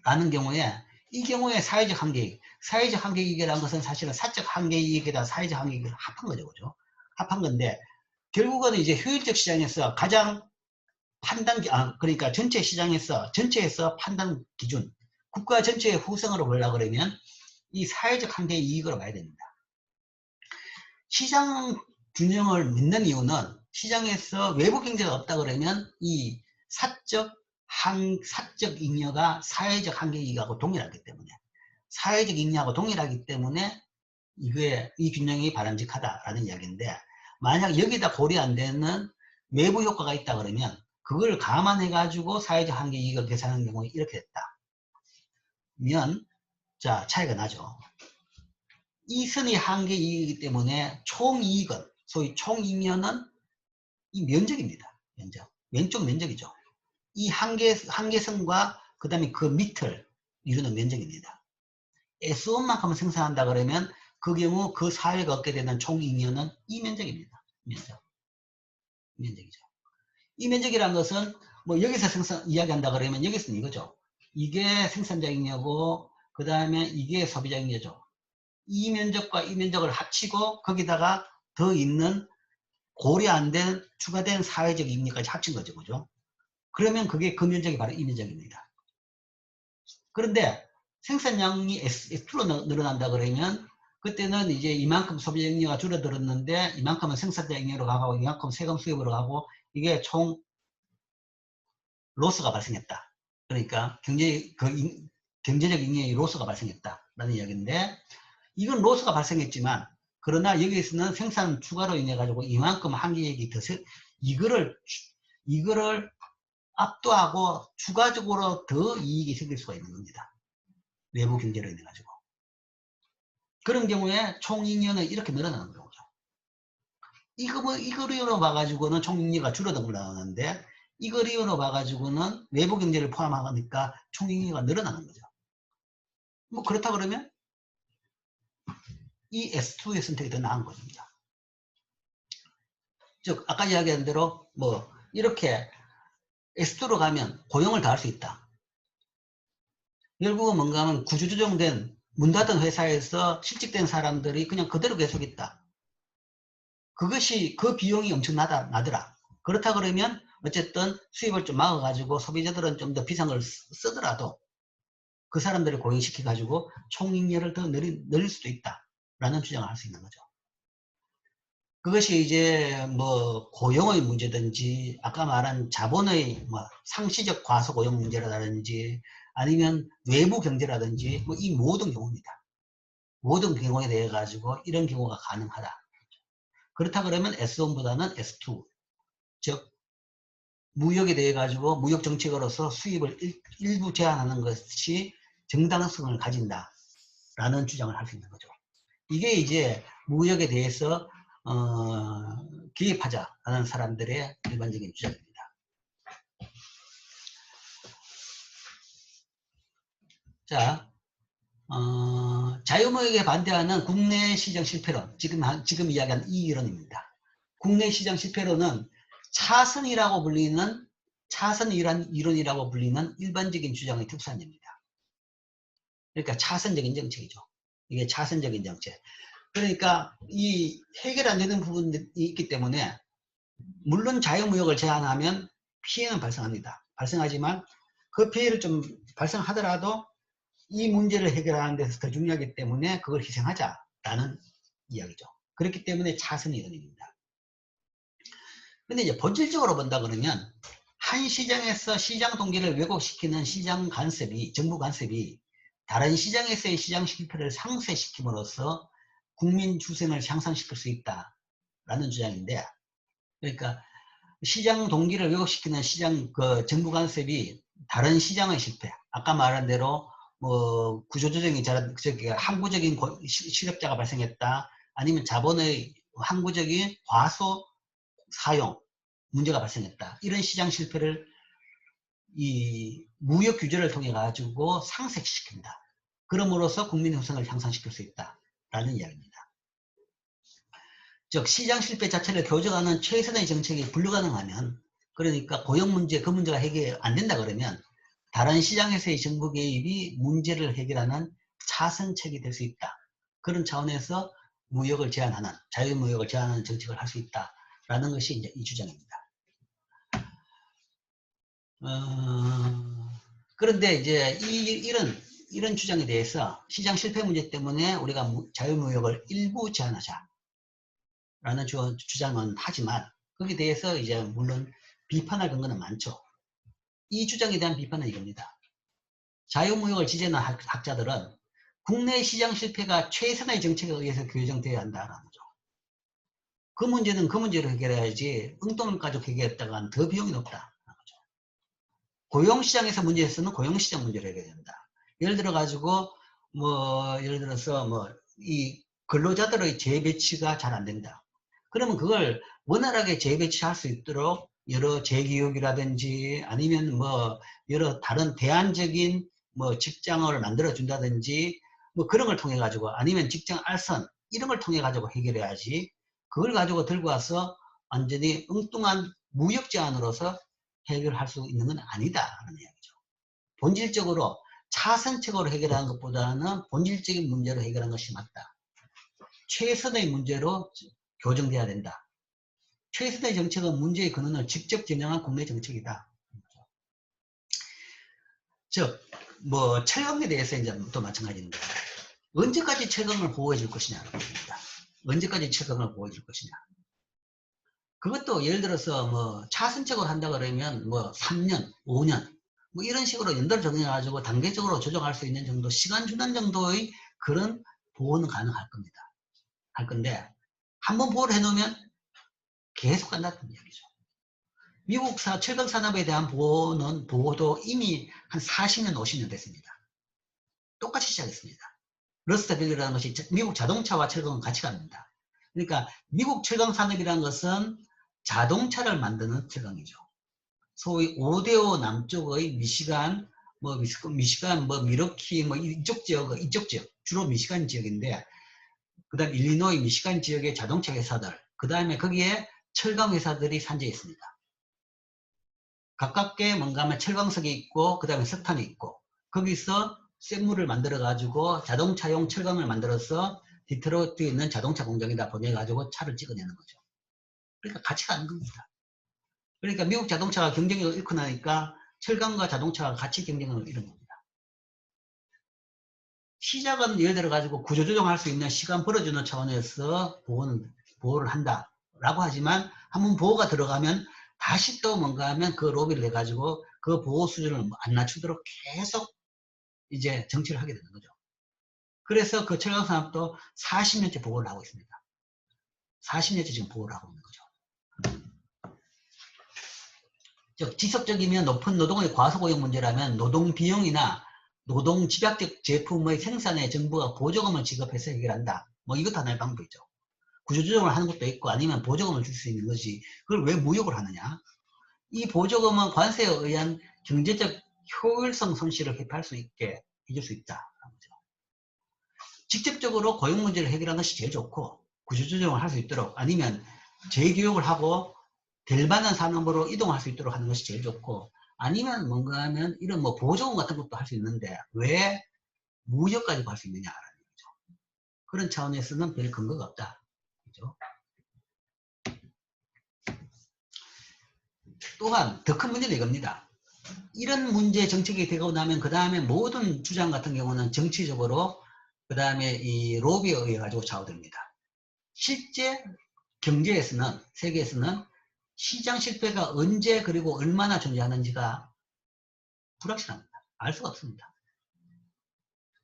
라는 경우에, 이 경우에 사회적 한계이익이라는 것은 사실은 사적 한계이익에다 사회적 한계이익을 합한 거죠. 그죠? 합한 건데, 결국은 이제 효율적 시장에서 가장 그러니까 전체에서 판단 기준, 국가 전체의 후성으로 보려고 그러면 이 사회적 한계이익으로 봐야 됩니다. 시장 균형을 믿는 이유는 시장에서 외부 경제가 없다 그러면 이 사적 잉여가 사회적 한계이익하고 동일하기 때문에 이 균형이 바람직하다라는 이야기인데, 만약 여기다 고려 안 되는 외부 효과가 있다 그러면 그걸 감안해 가지고 사회적 한계이익을 계산하는 경우에 이렇게 됐다. 자, 차이가 나죠. 이 선이 한계이익이기 때문에 총이익은, 소위 총잉여는 이 면적입니다. 왼쪽 면적이죠. 이 한계선과 그 다음에 그 밑을 이루는 면적입니다. S1만큼 생산한다 그러면 그 경우 그 사회가 얻게 되는 총잉여는 이 면적입니다. 면적이죠. 이 면적이라는 것은 여기서 이야기한다 그러면 여기서는 이거죠. 이게 생산자 잉여고 그 다음에 이게 소비자 잉여죠. 이 면적과 이 면적을 합치고 거기다가 더 있는 고려 안 된 추가된 사회적 잉여까지 합친 거죠. 그죠? 그러면 그게 그 면적이 바로 이 면적입니다. 그런데 생산량이 S2로 늘어난다 그러면 그때는 이제 이만큼 소비자 잉여가 줄어들었는데 이만큼은 생산자 잉여로 가고 이만큼 세금 수입으로 가고 이게 총 로스가 발생했다. 그러니까 경제적 잉여의 로스가 발생했다라는 이야기인데, 이건 로스가 발생했지만 그러나 여기에서는 생산 추가로 인해 가지고 이만큼 한계이익이 이거를 압도하고 추가적으로 더 이익이 생길 수가 있는 겁니다. 외부 경제로 인해 가지고. 그런 경우에 총잉여는 이렇게 늘어나는 거죠. 이거로 봐가지고는 총잉여가 줄어들어나는데, 이거리로 봐가지고는 외부 경제를 포함하니까 총잉여가 늘어나는 거죠. 그렇다 그러면 이 S2의 선택이 더 나은 것입니다. 즉 아까 이야기한 대로 뭐 이렇게 S2로 가면 고용을 더 할 수 있다. 결국은 뭔가 하면 구조조정된 문 닫은 회사에서 실직된 사람들이 그냥 그대로 계속 있다. 그것이 그 비용이 엄청 나더라. 그렇다 그러면 어쨌든 수입을 좀 막아가지고 소비자들은 좀 더 비싼 걸 쓰더라도 그 사람들을 고용시켜가지고 총익률을 더 늘릴 수도 있다라는 주장을 할 수 있는 거죠. 그것이 이제 뭐 고용의 문제든지 아까 말한 자본의 뭐 상시적 과소고용 문제라든지 아니면 외부 경제라든지 뭐 이 모든 경우입니다. 모든 경우에 대해 가지고 이런 경우가 가능하다. 그렇다 그러면 S1보다는 S2 즉 무역에 대해 가지고 무역 정책으로서 수입을 일부 제한하는 것이 정당성을 가진다라는 주장을 할 수 있는 거죠. 이게 이제 무역에 대해서 개입하자라는 사람들의 일반적인 주장입니다. 자, 자유무역에 반대하는 국내 시장 실패론, 지금 이야기한 이 이론입니다. 국내 시장 실패론은 차선이라고 불리는 차선 이론이라고 불리는 일반적인 주장의 특산입니다. 그러니까 차선적인 정책이죠. 이게 차선적인 정책. 그러니까 이 해결 안 되는 부분이 있기 때문에 물론 자유무역을 제한하면 피해는 발생합니다. 발생하지만 그 피해를 좀 발생하더라도 이 문제를 해결하는 데서 더 중요하기 때문에 그걸 희생하자라는 이야기죠. 그렇기 때문에 차선 이론입니다. 근데 이제 본질적으로 본다 그러면 한 시장에서 시장 동기를 왜곡시키는 시장 간섭이, 정부 간섭이 다른 시장에서의 시장 실패를 상쇄시킴으로써 국민 주생을 향상시킬 수 있다라는 주장인데, 그러니까 시장 동기를 왜곡시키는 시장 정부 간섭이 다른 시장의 실패, 아까 말한 대로 뭐 구조조정이 항구적인 실업자가 발생했다, 아니면 자본의 항구적인 과소 사용 문제가 발생했다, 이런 시장 실패를 이 무역 규제를 통해 가지고 상쇄시킨다. 그럼으로써 국민 형성을 향상시킬 수 있다라는 이야기입니다. 즉 시장 실패 자체를 교정하는 최선의 정책이 불가능하면, 그러니까 고용 문제, 그 문제가 해결 안 된다 그러면 다른 시장에서의 정부 개입이 문제를 해결하는 차선책이 될 수 있다. 그런 차원에서 무역을 제한하는, 자유무역을 제한하는 정책을 할 수 있다라는 것이 이제 이 주장입니다. 그런데 이제 이런 주장에 대해서 시장 실패 문제 때문에 우리가 자유무역을 일부 제한하자 라는 주장은 하지만 거기에 대해서 이제 물론 비판할 근거는 많죠. 이 주장에 대한 비판은 이겁니다. 자유무역을 지지하는 학자들은 국내 시장 실패가 최선의 정책에 의해서 교정되어야 한다는 거죠. 그 문제는 그 문제로 해결해야지 엉뚱한 가지고 해결했다가는 더 비용이 높다. 고용시장에서 문제에서는 고용시장 문제를 해결해야 된다. 예를 들어 가지고 예를 들어서 이 근로자들의 재배치가 잘 안 된다. 그러면 그걸 원활하게 재배치할 수 있도록 여러 재교육이라든지 아니면 여러 다른 대안적인 직장을 만들어 준다든지 그런 걸 통해 가지고, 아니면 직장 알선 이런 걸 통해 가지고 해결해야지, 그걸 가지고 들고 와서 완전히 엉뚱한 무역 제한으로서 해결할 수 있는 건 아니다라는 이야기죠. 본질적으로 차선책으로 해결하는 것보다는 본질적인 문제로 해결하는 것이 맞다. 최선의 문제로 교정돼야 된다. 최선의 정책은 문제의 근원을 직접 겨냥한 국내 정책이다. 즉, 철강에 대해서 이제 또 마찬가지입니다. 언제까지 철강을 보호해 줄 것이냐는 겁니다. 언제까지 철강을 보호해 줄 것이냐. 그것도 예를 들어서 차선책으로 한다 그러면 3년, 5년 이런 식으로 연도를 정해가지고 단계적으로 조정할 수 있는 정도, 시간 주는 정도의 그런 보호는 가능할 겁니다. 할 건데 한번 보호를 해놓으면 계속 간다는 이야기죠. 미국 철강 산업에 대한 보호도 이미 한 40년, 50년 됐습니다. 똑같이 시작했습니다. 러스트빌이라는 것이 미국 자동차와 철강은 같이 갑니다. 그러니까 미국 철강 산업이라는 것은 자동차를 만드는 철강이죠. 소위 5대5 남쪽의 미시간, 밀워키, 이쪽 지역, 주로 미시간 지역인데, 그 다음 일리노이, 미시간 지역의 자동차 회사들, 그 다음에 거기에 철강 회사들이 산재해 있습니다. 가깝게 뭔가 하면 철광석이 있고 그 다음에 석탄이 있고 거기서 쇳물을 만들어 가지고 자동차용 철강을 만들어서 디트로이트에 있는 자동차 공장에다 보내가지고 차를 찍어내는 거죠. 그러니까 같이 가는 겁니다. 그러니까 미국 자동차가 경쟁력을 잃고 나니까 철강과 자동차가 같이 경쟁을 잃은 겁니다. 시작은 예를 들어 가지고 구조조정할 수 있는 시간 벌어주는 차원에서 보호를 한다라고 하지만 한번 보호가 들어가면 다시 또 뭔가 하면 그 로비를 해가지고 그 보호 수준을 안 낮추도록 계속 이제 정치를 하게 되는 거죠. 그래서 그 철강산업도 40년째 보호를 하고 있습니다. 40년째 지금 보호를 하고 있는 거죠. 즉 지속적이면 높은 노동의 과소고용 문제라면 노동 비용이나 노동 집약적 제품의 생산에 정부가 보조금을 지급해서 해결한다. 뭐 이것도 하나의 방법이죠. 구조조정을 하는 것도 있고 아니면 보조금을 줄 수 있는 거지. 그걸 왜 무역을 하느냐. 이 보조금은 관세에 의한 경제적 효율성 손실을 회피할 수 있게 해줄 수 있다. 직접적으로 고용 문제를 해결하는 것이 제일 좋고 구조조정을 할 수 있도록 아니면 재교육을 하고 될 만한 산업으로 이동할 수 있도록 하는 것이 제일 좋고 아니면 뭔가 하면 이런 뭐 보조금 같은 것도 할 수 있는데 왜 무역까지 할 수 있느냐라는 거죠. 그런 차원에서는 별 근거가 없다. 그죠? 또한 더 큰 문제는 이겁니다. 이런 문제 정책이 되고 나면 그 다음에 모든 주장 같은 경우는 정치적으로 그 다음에 이 로비에 의해 가지고 좌우됩니다. 실제 경제에서는 세계에서는 시장 실패가 언제 그리고 얼마나 존재하는지가 불확실합니다. 알 수가 없습니다.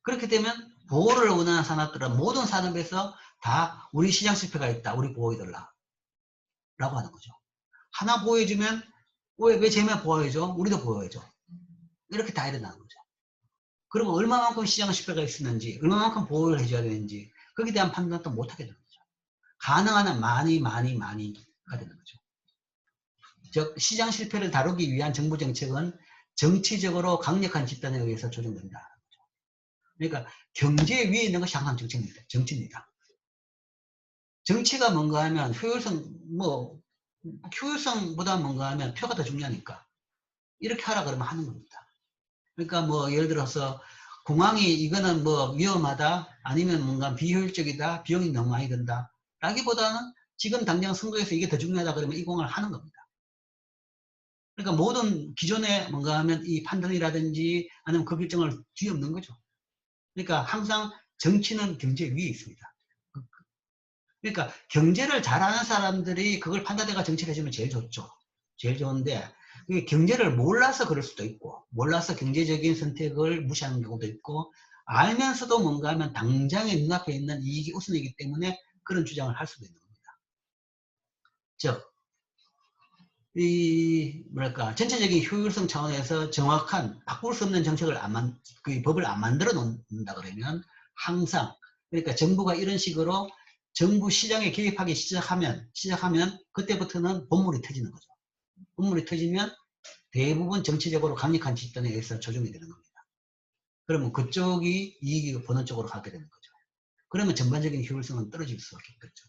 그렇게 되면 보호를 원하는 산업들은 모든 산업에서 다 우리 시장 실패가 있다. 우리 보호해달라. 라고 하는 거죠. 하나 보호해주면 왜 쟤만 보호해줘? 우리도 보호해줘. 이렇게 다 일어나는 거죠. 그러면 얼마만큼 시장 실패가 있었는지 얼마만큼 보호를 해줘야 되는지 거기에 대한 판단도 못하게 되는 거죠. 가능한 한 많이가 되는 거죠. 즉 시장 실패를 다루기 위한 정부 정책은 정치적으로 강력한 집단에 의해서 조정된다. 그러니까 경제 위에 있는 것이 항상 정치입니다. 정치가 뭔가 하면 효율성보다 뭔가 하면 표가 더 중요하니까 이렇게 하라 그러면 하는 겁니다. 그러니까 뭐 예를 들어서 공항이 이거는 뭐 위험하다 아니면 뭔가 비효율적이다 비용이 너무 많이 든다 라기보다는 지금 당장 선거에서 이게 더 중요하다 그러면 이 공항을 하는 겁니다. 그러니까 모든 기존에 뭔가 하면 이 판단이라든지 아니면 그 결정을 뒤엎는 거죠. 그러니까 항상 정치는 경제 위에 있습니다. 그러니까 경제를 잘하는 사람들이 그걸 판단해가 정치를 해주면 제일 좋죠. 제일 좋은데 경제를 몰라서 그럴 수도 있고 몰라서 경제적인 선택을 무시하는 경우도 있고 알면서도 뭔가 하면 당장에 눈앞에 있는 이익이 우선이기 때문에 그런 주장을 할 수도 있는 겁니다. 즉 전체적인 효율성 차원에서 정확한 바꿀 수 없는 정책을 법을 안 만들어 놓는다 그러면 항상 그러니까 정부가 이런 식으로 정부 시장에 개입하기 시작하면 그때부터는 본물이 터지는 거죠. 본물이 터지면 대부분 정치적으로 강력한 집단에 의해서 조정이 되는 겁니다. 그러면 그쪽이 이익이 보는 쪽으로 가게 되는 거죠. 그러면 전반적인 효율성은 떨어질 수밖에 없겠죠.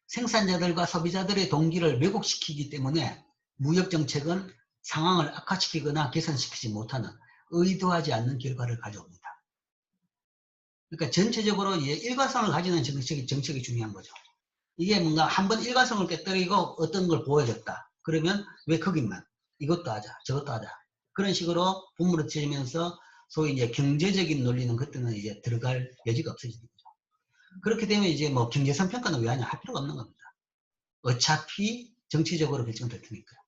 생산자들과 소비자들의 동기를 왜곡시키기 때문에 무역정책은 상황을 악화시키거나 개선시키지 못하는 의도하지 않는 결과를 가져옵니다. 그러니까 전체적으로 일관성을 가지는 정책이 중요한 거죠. 이게 뭔가 한번 일관성을 깨뜨리고 어떤 걸 보여줬다. 그러면 왜 거기만 이것도 하자 저것도 하자 그런 식으로 분물을 치면서 소위 이제 경제적인 논리는 그때는 이제 들어갈 여지가 없어지는 거죠. 그렇게 되면 이제 뭐 경제성평가는 왜 하냐 할 필요가 없는 겁니다. 어차피 정치적으로 결정될 테니까요.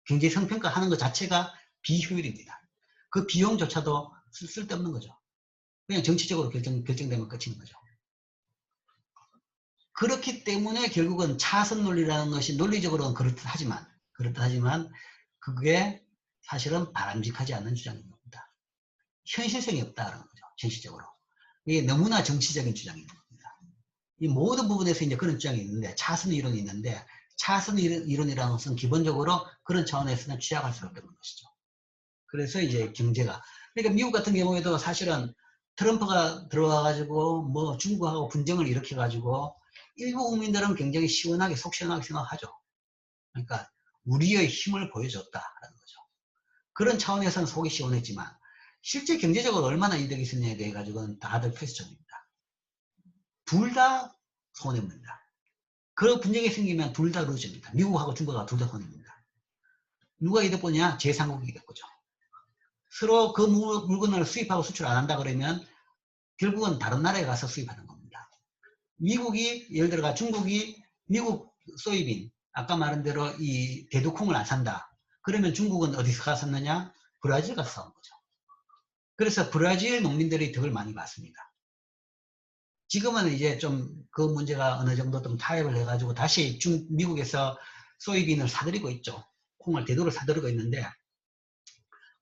경제성평가 하는 것 자체가 비효율입니다. 그 비용조차도 쓸데없는 거죠. 그냥 정치적으로 결정되면 끝인 거죠. 그렇기 때문에 결국은 차선 논리라는 것이 논리적으로는 그렇듯하지만 그게 사실은 바람직하지 않는 주장인 겁니다. 현실성이 없다는 거죠. 현실적으로. 이게 너무나 정치적인 주장인 겁니다. 이 모든 부분에서 이제 그런 주장이 있는데 차선 이론이 있는데 차선 이론이라는 것은 기본적으로 그런 차원에서는 취약할 수밖에 없는 것이죠. 그래서 이제 경제가 그러니까 미국 같은 경우에도 사실은 트럼프가 들어와가지고 뭐 중국하고 분쟁을 일으켜가지고 일부 국민들은 굉장히 시원하게 속 시원하게 생각하죠. 그러니까 우리의 힘을 보여줬다라는 거죠. 그런 차원에서는 속이 시원했지만 실제 경제적으로 얼마나 이득이 있었냐에 대해 가지고는 다들 퀘스천입니다. 둘 다 손해입니다. 그런 분쟁이 생기면 둘 다 루즈입니다. 미국하고 중국하고 둘 다 손해입니다. 누가 이득 보냐? 제3국이 이득 보죠. 서로 그 물건을 수입하고 수출 안 한다 그러면 결국은 다른 나라에 가서 수입하는 겁니다. 미국이 예를 들어 중국이 미국 소이빈 아까 말한 대로 이 대두콩을 안 산다. 그러면 중국은 어디서 가서 샀느냐? 브라질 가서 산 거죠. 그래서 브라질 농민들이 덕을 많이 봤습니다. 지금은 이제 좀 그 문제가 어느 정도 좀 타협을 해가지고 다시 미국에서 소이빈을 사들이고 있죠. 콩을 대두를 사들이고 있는데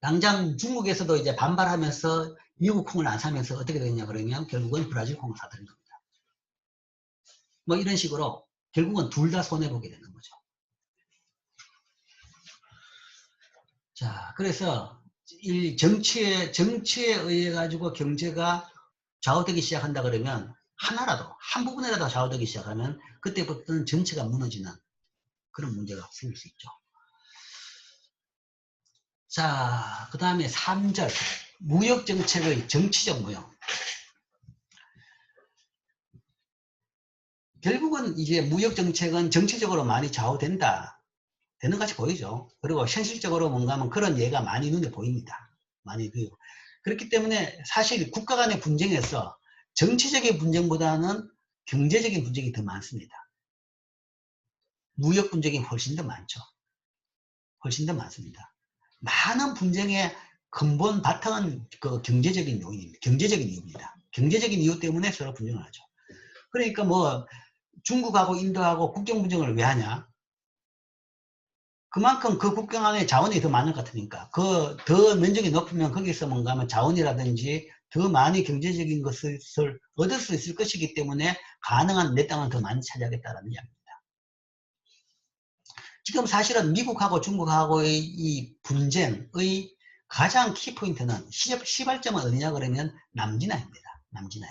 당장 중국에서도 이제 반발하면서 미국 콩을 안 사면서 어떻게 되냐 그러면 결국은 브라질 콩을 사들인 겁니다. 뭐 이런 식으로 결국은 둘 다 손해보게 되는 거죠. 자, 그래서 이 정치에 의해 가지고 경제가 좌우되기 시작한다 그러면 하나라도 한 부분이라도 좌우되기 시작하면 그때부터는 전체가 무너지는 그런 문제가 생길 수 있죠. 자, 그 다음에 3절 무역정책의 정치적 무역. 결국은 이제 무역정책은 정치적으로 많이 좌우된다. 되는 것 같이 보이죠. 그리고 현실적으로 뭔가 하면 그런 예가 많이 눈에 보입니다. 많이 보이고. 그렇기 때문에 사실 국가 간의 분쟁에서 정치적인 분쟁보다는 경제적인 분쟁이 더 많습니다. 무역 분쟁이 훨씬 더 많죠. 훨씬 더 많습니다. 많은 분쟁의 근본 바탕은 그 경제적인 요인입니다. 경제적인 이유입니다. 경제적인 이유 때문에 서로 분쟁을 하죠. 그러니까 뭐 중국하고 인도하고 국경 분쟁을 왜 하냐? 그만큼 그 국경 안에 자원이 더 많을 것 같으니까 더 면적이 높으면 거기서 뭔가 하면 자원이라든지 더 많이 경제적인 것을 얻을 수 있을 것이기 때문에 가능한 내 땅을 더 많이 차지하겠다는 이야기입니다. 지금 사실은 미국하고 중국하고의 이 분쟁의 가장 키포인트는 시발점은 어디냐 그러면 남진해입니다. 남진해.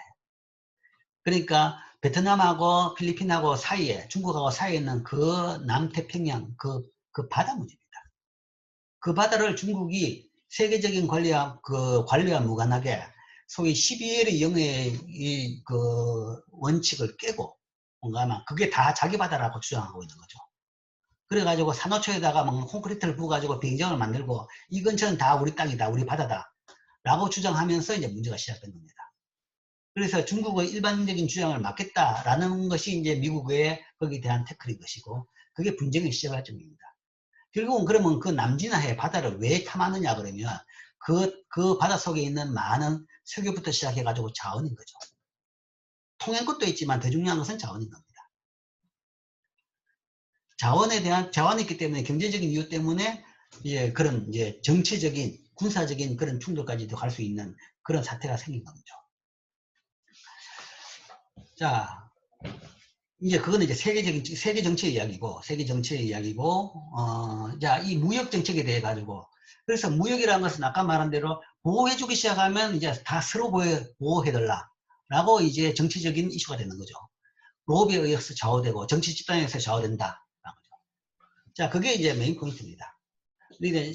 그러니까 베트남하고 필리핀하고 사이에 중국하고 사이에 있는 그 남태평양 그 바다 문제입니다. 그 바다를 중국이 세계적인 관리와 무관하게 소위 12L의 영해의 그 원칙을 깨고 뭔가 아마 그게 다 자기 바다라고 주장하고 있는 거죠. 그래가지고 산호초에다가 막 콘크리트를 부어가지고 비행장을 만들고 이 근처는 다 우리 땅이다, 우리 바다다 라고 주장하면서 이제 문제가 시작된 겁니다. 그래서 중국의 일반적인 주장을 막겠다라는 것이 이제 미국의 거기에 대한 태클인 것이고 그게 분쟁의 시작할 점입니다. 결국은 그러면 그 남진해의 바다를 왜 탐하느냐 그러면 그 바다 속에 있는 많은 석유부터 시작해가지고 자원인 거죠. 통행것도 있지만 더 중요한 것은 자원인 겁니다. 자원이 있기 때문에 경제적인 이유 때문에 이제 그런 이제 정치적인 군사적인 그런 충돌까지도 갈 수 있는 그런 사태가 생긴 겁니다. 자, 이제 그거는 이제 세계 정치의 이야기고, 자, 이 무역 정책에 대해 가지고, 그래서 무역이라는 것은 아까 말한 대로 보호해주기 시작하면 이제 다 서로 보호해달라. 라고 이제 정치적인 이슈가 되는 거죠. 로비에 의해서 좌우되고, 정치 집단에서 좌우된다. 자, 그게 이제 메인 포인트입니다.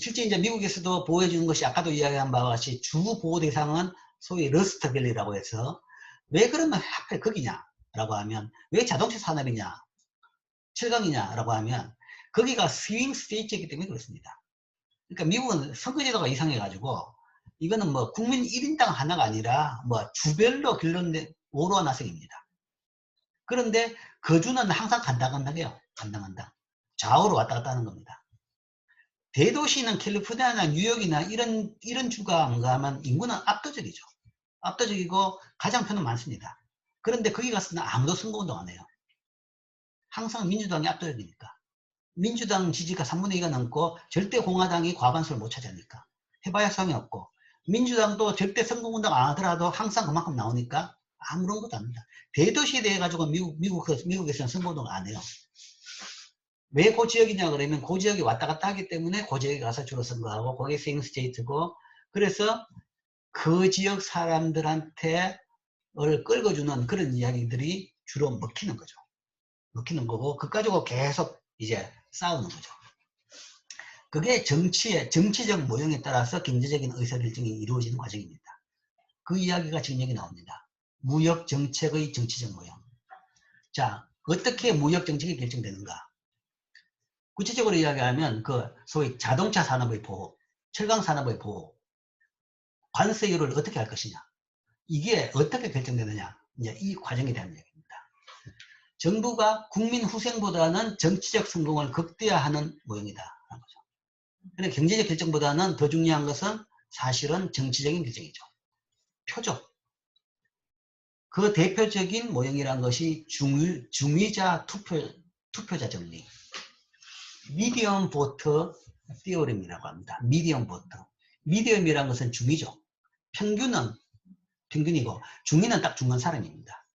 실제 이제 미국에서도 보호해주는 것이 아까도 이야기한 바와 같이 주 보호 대상은 소위 러스트밸리라고 해서 왜 그러면 하필 거기냐? 라고 하면 왜 자동차 산업이냐 7강이냐 라고 하면 거기가 스윙 스테이트이기 때문에 그렇습니다. 그러니까 미국은 선거제도가 이상해 가지고 이거는 뭐 국민 1인당 하나가 아니라 뭐 주별로 결론된 오로와 나색입니다. 그런데 거주는 항상 간당간당해요. 간당간당 좌우로 왔다 갔다 하는 겁니다. 대도시는 캘리포니아나 뉴욕이나 이런 주가 뭔가 하면 인구는 압도적이죠. 압도적이고 가장 표는 많습니다. 그런데 거기 가서는 아무도 선거운동 안 해요. 항상 민주당이 압도적이니까. 민주당 지지가 3분의 2가 넘고 절대 공화당이 과반수를 못 차지하니까. 해봐야 소용이 없고 민주당도 절대 선거운동 안 하더라도 항상 그만큼 나오니까 아무런 것도 안 합니다. 대도시에 대해 가지고 미국에서는 선거운동 안 해요. 왜 그 지역이냐 그러면 그 지역이 왔다 갔다 하기 때문에 그 지역에 가서 주로 선거하고 그게 스윙 스테이트고 그래서 그 지역 사람들한테 을 끌어주는 그런 이야기들이 주로 먹히는 거죠. 먹히는 거고, 그거 가지고 계속 이제 싸우는 거죠. 그게 정치적 모형에 따라서 경제적인 의사결정이 이루어지는 과정입니다. 그 이야기가 지금 여기 나옵니다. 무역 정책의 정치적 모형. 자, 어떻게 무역 정책이 결정되는가? 구체적으로 이야기하면 그 소위 자동차 산업의 보호, 철강 산업의 보호, 관세율을 어떻게 할 것이냐. 이게 어떻게 결정되느냐. 이제 이 과정에 대한 얘기입니다. 정부가 국민 후생보다는 정치적 성공을 극대화하는 모형이다. 라는 거죠. 근데 경제적 결정보다는 더 중요한 것은 사실은 정치적인 결정이죠. 표죠. 그 대표적인 모형이란 것이 중위자 투표자 정리. 미디엄 보트 티오리라고 합니다. 미디엄 보트. 미디엄이란 것은 중위죠. 평균이고 중위는 딱 중간 사람입니다.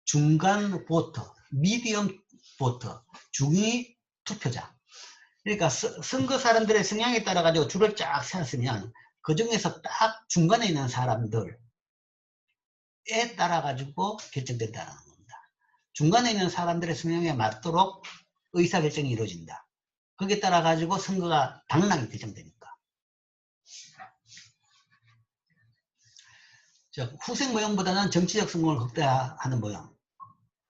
중간 보트, 미디엄 보트, 중위 투표자. 그러니까 선거 사람들의 성향에 따라 가지고 줄을 쫙 세웠으면 그 중에서 딱 중간에 있는 사람들에 따라 가지고 결정된다는 겁니다. 중간에 있는 사람들의 성향에 맞도록 의사결정이 이루어진다. 거기에 따라 가지고 선거가 당락이 결정되니까. 후생 모형보다는 정치적 성공을 극대화하는 모형.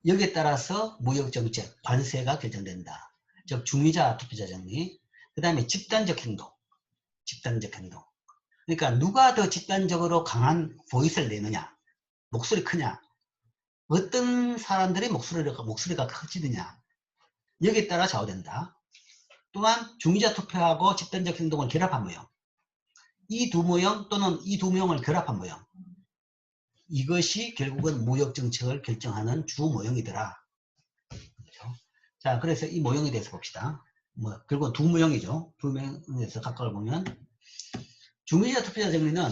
여기에 따라서 무역정책, 관세가 결정된다. 즉 중위자 투표자 정리. 그 다음에 집단적 행동. 그러니까 누가 더 집단적으로 강한 보이스를 내느냐, 목소리 크냐, 어떤 사람들의 목소리가 커지느냐, 여기에 따라 좌우된다. 또한 중위자 투표하고 집단적 행동을 결합한 모형. 이 두 모형 또는 이 두 모형을 결합한 모형. 이것이 결국은 무역정책을 결정하는 주 모형이더라. 그렇죠? 자, 그래서 이 모형에 대해서 봅시다. 결국은 두 모형이죠. 두 모형에서 각각을 보면, 중위자 투표자 정리는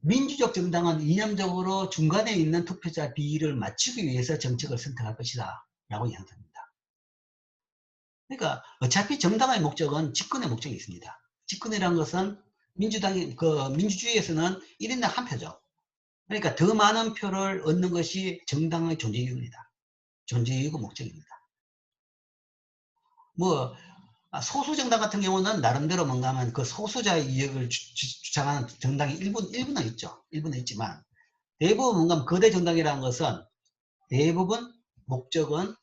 민주적 정당은 이념적으로 중간에 있는 투표자 비율을 맞추기 위해서 정책을 선택할 것이다. 라고 이야기합니다. 그러니까 어차피 정당의 목적은 집권의 목적이 있습니다. 집권이라는 것은 민주주의에서는 1인당 한 표죠. 그러니까 더 많은 표를 얻는 것이 정당의 존재 이유입니다. 존재 이유고 목적입니다. 소수 정당 같은 경우는 나름대로 뭔가 하면 그 소수자의 이익을 주장하는 정당이 일부는 있죠. 일부는 있지만 대부분 뭔가 거대 정당이라는 것은 대부분 목적은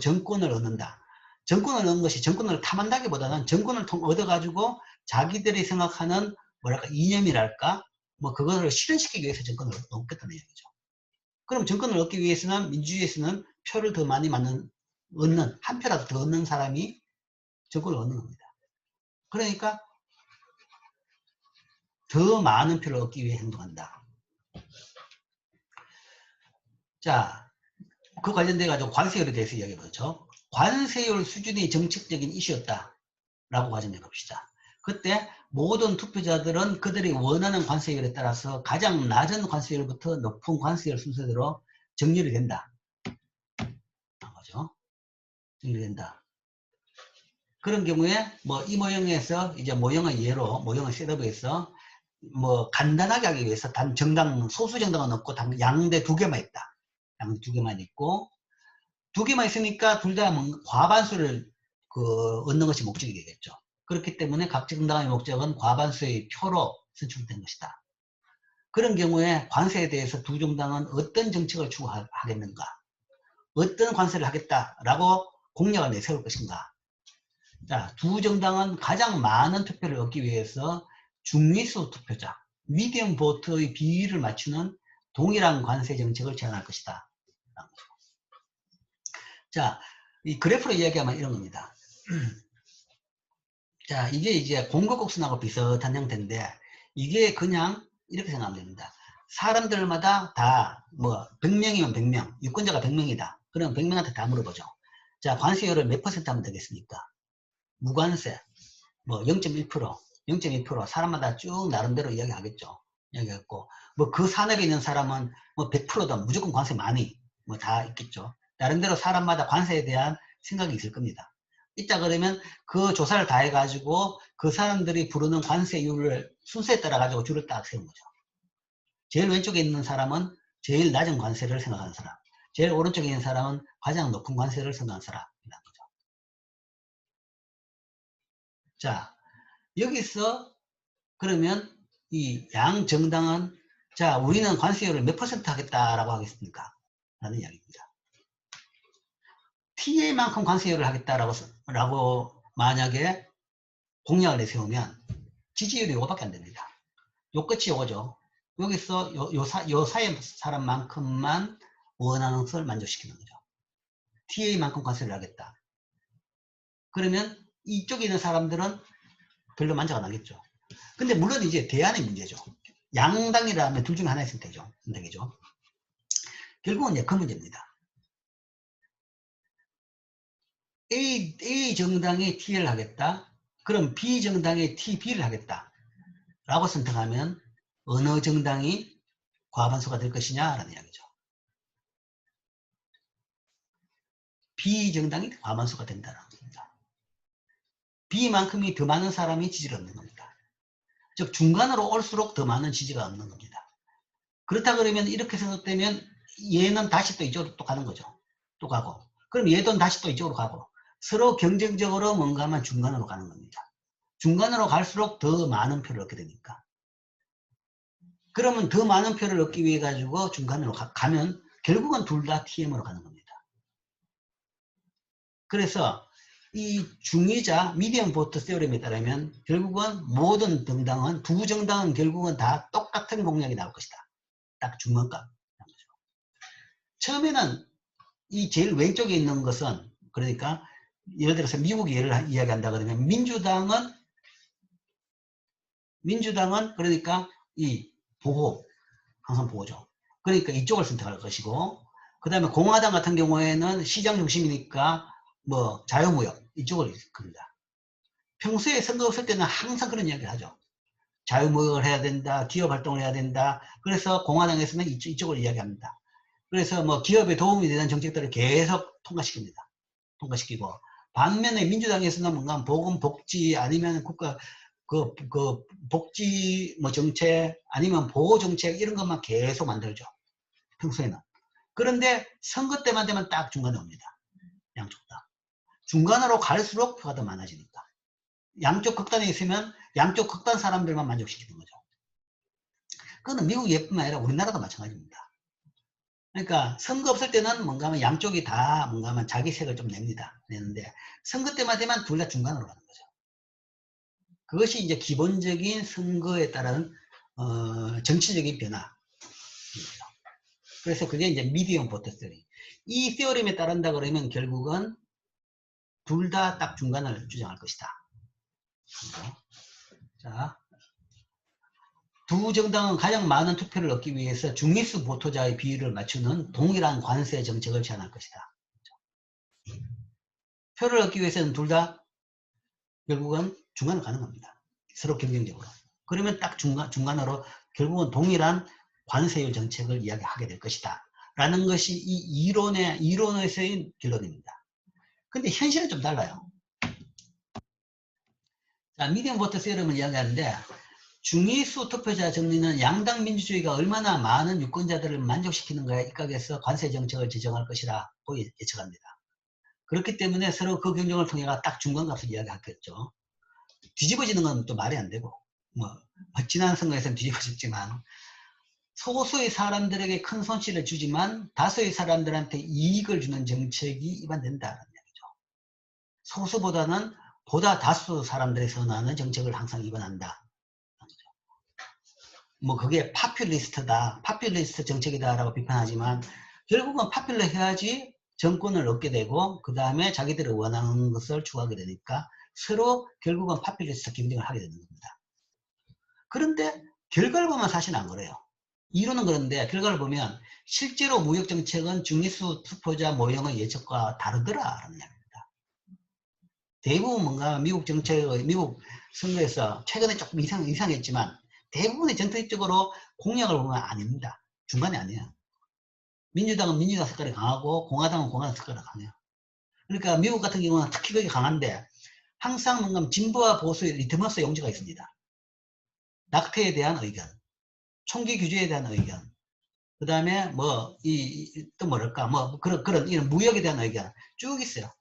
정권을 얻는다. 정권을 얻는 것이 정권을 탐한다기보다는 정권을 얻어가지고 자기들이 생각하는 이념이랄까 그거를 실현시키기 위해서 정권을 얻겠다는 얘기죠. 그럼 정권을 얻기 위해서는 민주주의에서는 표를 더 많이 얻는 한 표라도 더 얻는 사람이 정권을 얻는 겁니다. 그러니까 더 많은 표를 얻기 위해 행동한다. 자, 그 관련돼 가지고 관세율에 대해서 이야기해보죠. 관세율 수준이 정책적인 이슈였다 라고 가정해 봅시다. 그때 모든 투표자들은 그들이 원하는 관세율에 따라서 가장 낮은 관세율부터 높은 관세율 순서대로 정렬이 된다. 그죠? 정렬된다. 그런 경우에 이 모형에서 이제 모형의 예로 모형의 셋업에서 간단하게 하기 위해서 단 정당 소수 정당은 없고 단 양대 두 개만 있다. 양대 두 개만 있고 두 개만 있으니까 둘 다 과반수를 얻는 것이 목적이 되겠죠. 그렇기 때문에 각 정당의 목적은 과반수의 표로 선출된 것이다. 그런 경우에 관세에 대해서 두 정당은 어떤 정책을 추구하겠는가, 어떤 관세를 하겠다라고 공약을 내세울 것인가. 자, 두 정당은 가장 많은 투표를 얻기 위해서 중위수 투표자, 미디엄 보트의 비율을 맞추는 동일한 관세 정책을 제안할 것이다. 자, 이 그래프로 이야기하면 이런 겁니다. 자, 이게 이제 공급곡선하고 비슷한 형태인데, 이게 그냥 이렇게 생각하면 됩니다. 사람들마다 다 100명이면 100명, 유권자가 100명이다. 그럼 100명한테 다 물어보죠. 자, 관세율을 몇 퍼센트 하면 되겠습니까? 무관세, 0.1%, 0.2% 사람마다 쭉 나름대로 이야기하겠죠. 이야기했고, 그 산업에 있는 사람은 100%다. 무조건 관세 많이, 다 있겠죠. 나름대로 사람마다 관세에 대한 생각이 있을 겁니다. 있다 그러면 그 조사를 다 해가지고 그 사람들이 부르는 관세율을 순서에 따라 가지고 줄을 딱 세운 거죠. 제일 왼쪽에 있는 사람은 제일 낮은 관세를 생각하는 사람, 제일 오른쪽에 있는 사람은 가장 높은 관세를 생각하는 사람이라는 거죠. 자, 여기서 그러면 이 양 정당은 자, 우리는 관세율을 몇 퍼센트 하겠다라고 하겠습니까? 라는 이야기입니다. TA만큼 관세율을 하겠다라고 만약에 공약을 내세우면 지지율이 이거밖에 안 됩니다. 요 끝이 요거죠. 여기서 요 사이 사람만큼만 원하는 것을 만족시키는 거죠. TA만큼 관세를 하겠다. 그러면 이쪽에 있는 사람들은 별로 만족 안 하겠죠. 근데 물론 이제 대안의 문제죠. 양당이라면 둘 중에 하나 있으면 되죠. 선택이죠. 결국은 이제 그 문제입니다. A 정당에 T를 하겠다. 그럼 B 정당에 TB를 하겠다. 라고 선택하면 어느 정당이 과반수가 될 것이냐라는 이야기죠. B 정당이 과반수가 된다는 겁니다. B만큼이 더 많은 사람이 지지를 얻는 겁니다. 즉 중간으로 올수록 더 많은 지지가 얻는 겁니다. 그렇다 그러면 이렇게 생각되면 얘는 다시 또 이쪽으로 또 가는 거죠. 또 가고. 그럼 얘도 다시 또 이쪽으로 가고. 서로 경쟁적으로 뭔가만 중간으로 가는 겁니다. 중간으로 갈수록 더 많은 표를 얻게 되니까. 그러면 더 많은 표를 얻기 위해 가지고 중간으로 가면 결국은 둘 다 TM으로 가는 겁니다. 그래서 이 중의자 미디엄 보트 세오리에 따르면 결국은 모든 정당은 두 정당은 결국은 다 똑같은 공약이 나올 것이다. 딱 중간값. 처음에는 이 제일 왼쪽에 있는 것은 그러니까 예를 들어서 미국 예를 이야기한다 그러면 민주당은 그러니까 이 보호 항상 보호죠. 그러니까 이쪽을 선택할 것이고 그 다음에 공화당 같은 경우에는 시장 중심이니까 뭐 자유무역 이쪽을 겁니다. 평소에 선거 없을 때는 항상 그런 이야기를 하죠. 자유무역을 해야 된다. 기업 활동을 해야 된다. 그래서 공화당에서는 이쪽을 이야기합니다. 그래서 뭐 기업에 도움이 되는 정책들을 계속 통과시키고 반면에 민주당에서는 뭔가 보건 복지 아니면 국가 그 복지 뭐 정책 아니면 보호 정책 이런 것만 계속 만들죠. 평소에는. 그런데 선거 때만 되면 딱 중간에 옵니다. 양쪽 다. 중간으로 갈수록 표가 더 많아지니까. 양쪽 극단에 있으면 양쪽 극단 사람들만 만족시키는 거죠. 그거는 미국 예뿐만 아니라 우리나라도 마찬가지입니다. 그러니까 선거 없을 때는 뭔가 양쪽이 다 뭔가 자기 색을 좀 내는데 선거 때만 되면 둘 다 중간으로 가는 거죠. 그것이 이제 기본적인 선거에 따른 정치적인 변화입니다. 그래서 그게 이제 미디엄 보트 세어리. 이 세어림에 따른다 그러면 결국은 둘 다 딱 중간을 주장할 것이다. 자, 두 정당은 가장 많은 투표를 얻기 위해서 중위수 보토자의 비율을 맞추는 동일한 관세 정책을 제안할 것이다. 표를 얻기 위해서는 둘 다 결국은 중간을 가는 겁니다. 서로 경쟁적으로. 그러면 딱 중간으로 결국은 동일한 관세율 정책을 이야기하게 될 것이다. 라는 것이 이 이론에서의 결론입니다. 근데 현실은 좀 달라요. 자, 미디엄 보트 세럼을 이야기하는데 중위수 투표자 정리는 양당 민주주의가 얼마나 많은 유권자들을 만족시키는가에 입각해서 관세 정책을 지정할 것이라고 예측합니다. 그렇기 때문에 서로 그 경쟁을 통해 딱 중간값을 이야기하겠죠. 뒤집어지는 건 또 말이 안 되고 뭐 지난 선거에서는 뒤집어졌지만 소수의 사람들에게 큰 손실을 주지만 다수의 사람들한테 이익을 주는 정책이 입안된다는 얘기죠. 소수보다는 보다 다수 사람들이 선호하는 정책을 항상 입안한다. 뭐 그게 파퓰리스트 정책이다라고 비판하지만 결국은 파퓰러 해야지 정권을 얻게 되고 그 다음에 자기들이 원하는 것을 추구하게 되니까 서로 결국은 파퓰리스트 경쟁을 하게 되는 겁니다. 그런데 결과를 보면 사실은 안 그래요. 이론은 그런데 결과를 보면 실제로 무역정책은 중위수 투표자 모형의 예측과 다르더라라는 이야기입니다. 대부분 뭔가 미국 선거에서 최근에 조금 이상했지만 대부분의 전체적으로 공약을 보면 아닙니다. 중간에 아니에요. 민주당은 민주당 색깔이 강하고 공화당은 공화당 색깔이 강해요. 그러니까 미국 같은 경우는 특히 그게 강한데 항상 뭔가 진보와 보수의 리트머스 용지가 있습니다. 낙태에 대한 의견, 총기 규제에 대한 의견, 그 다음에 뭐, 또 뭐랄까, 뭐, 그런, 이런 무역에 대한 의견 쭉 있어요.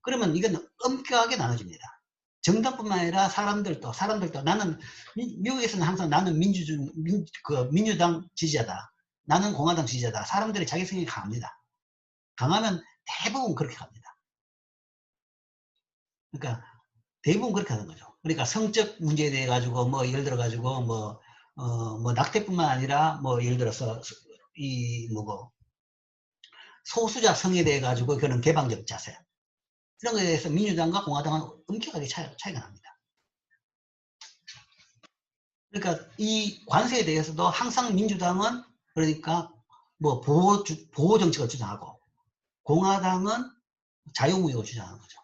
그러면 이건 엄격하게 나눠집니다. 정당뿐만 아니라 사람들도 나는, 미국에서는 항상 나는 민주당 지지자다. 나는 공화당 지지자다. 사람들이 자기 성향이 강합니다. 강하면 대부분 그렇게 갑니다. 그러니까 대부분 그렇게 하는 거죠. 그러니까 성적 문제에 대해 가지고 뭐 예를 들어 가지고 뭐 낙태뿐만 아니라 뭐 예를 들어서 이 뭐고 소수자 성에 대해 가지고 그런 개방적 자세 이런 거에 대해서 민주당과 공화당은 엄격하게 차이가 납니다. 그러니까 이 관세에 대해서도 항상 민주당은 그러니까 뭐 보호 정책을 주장하고 공화당은 자유무역을 주장하는 거죠.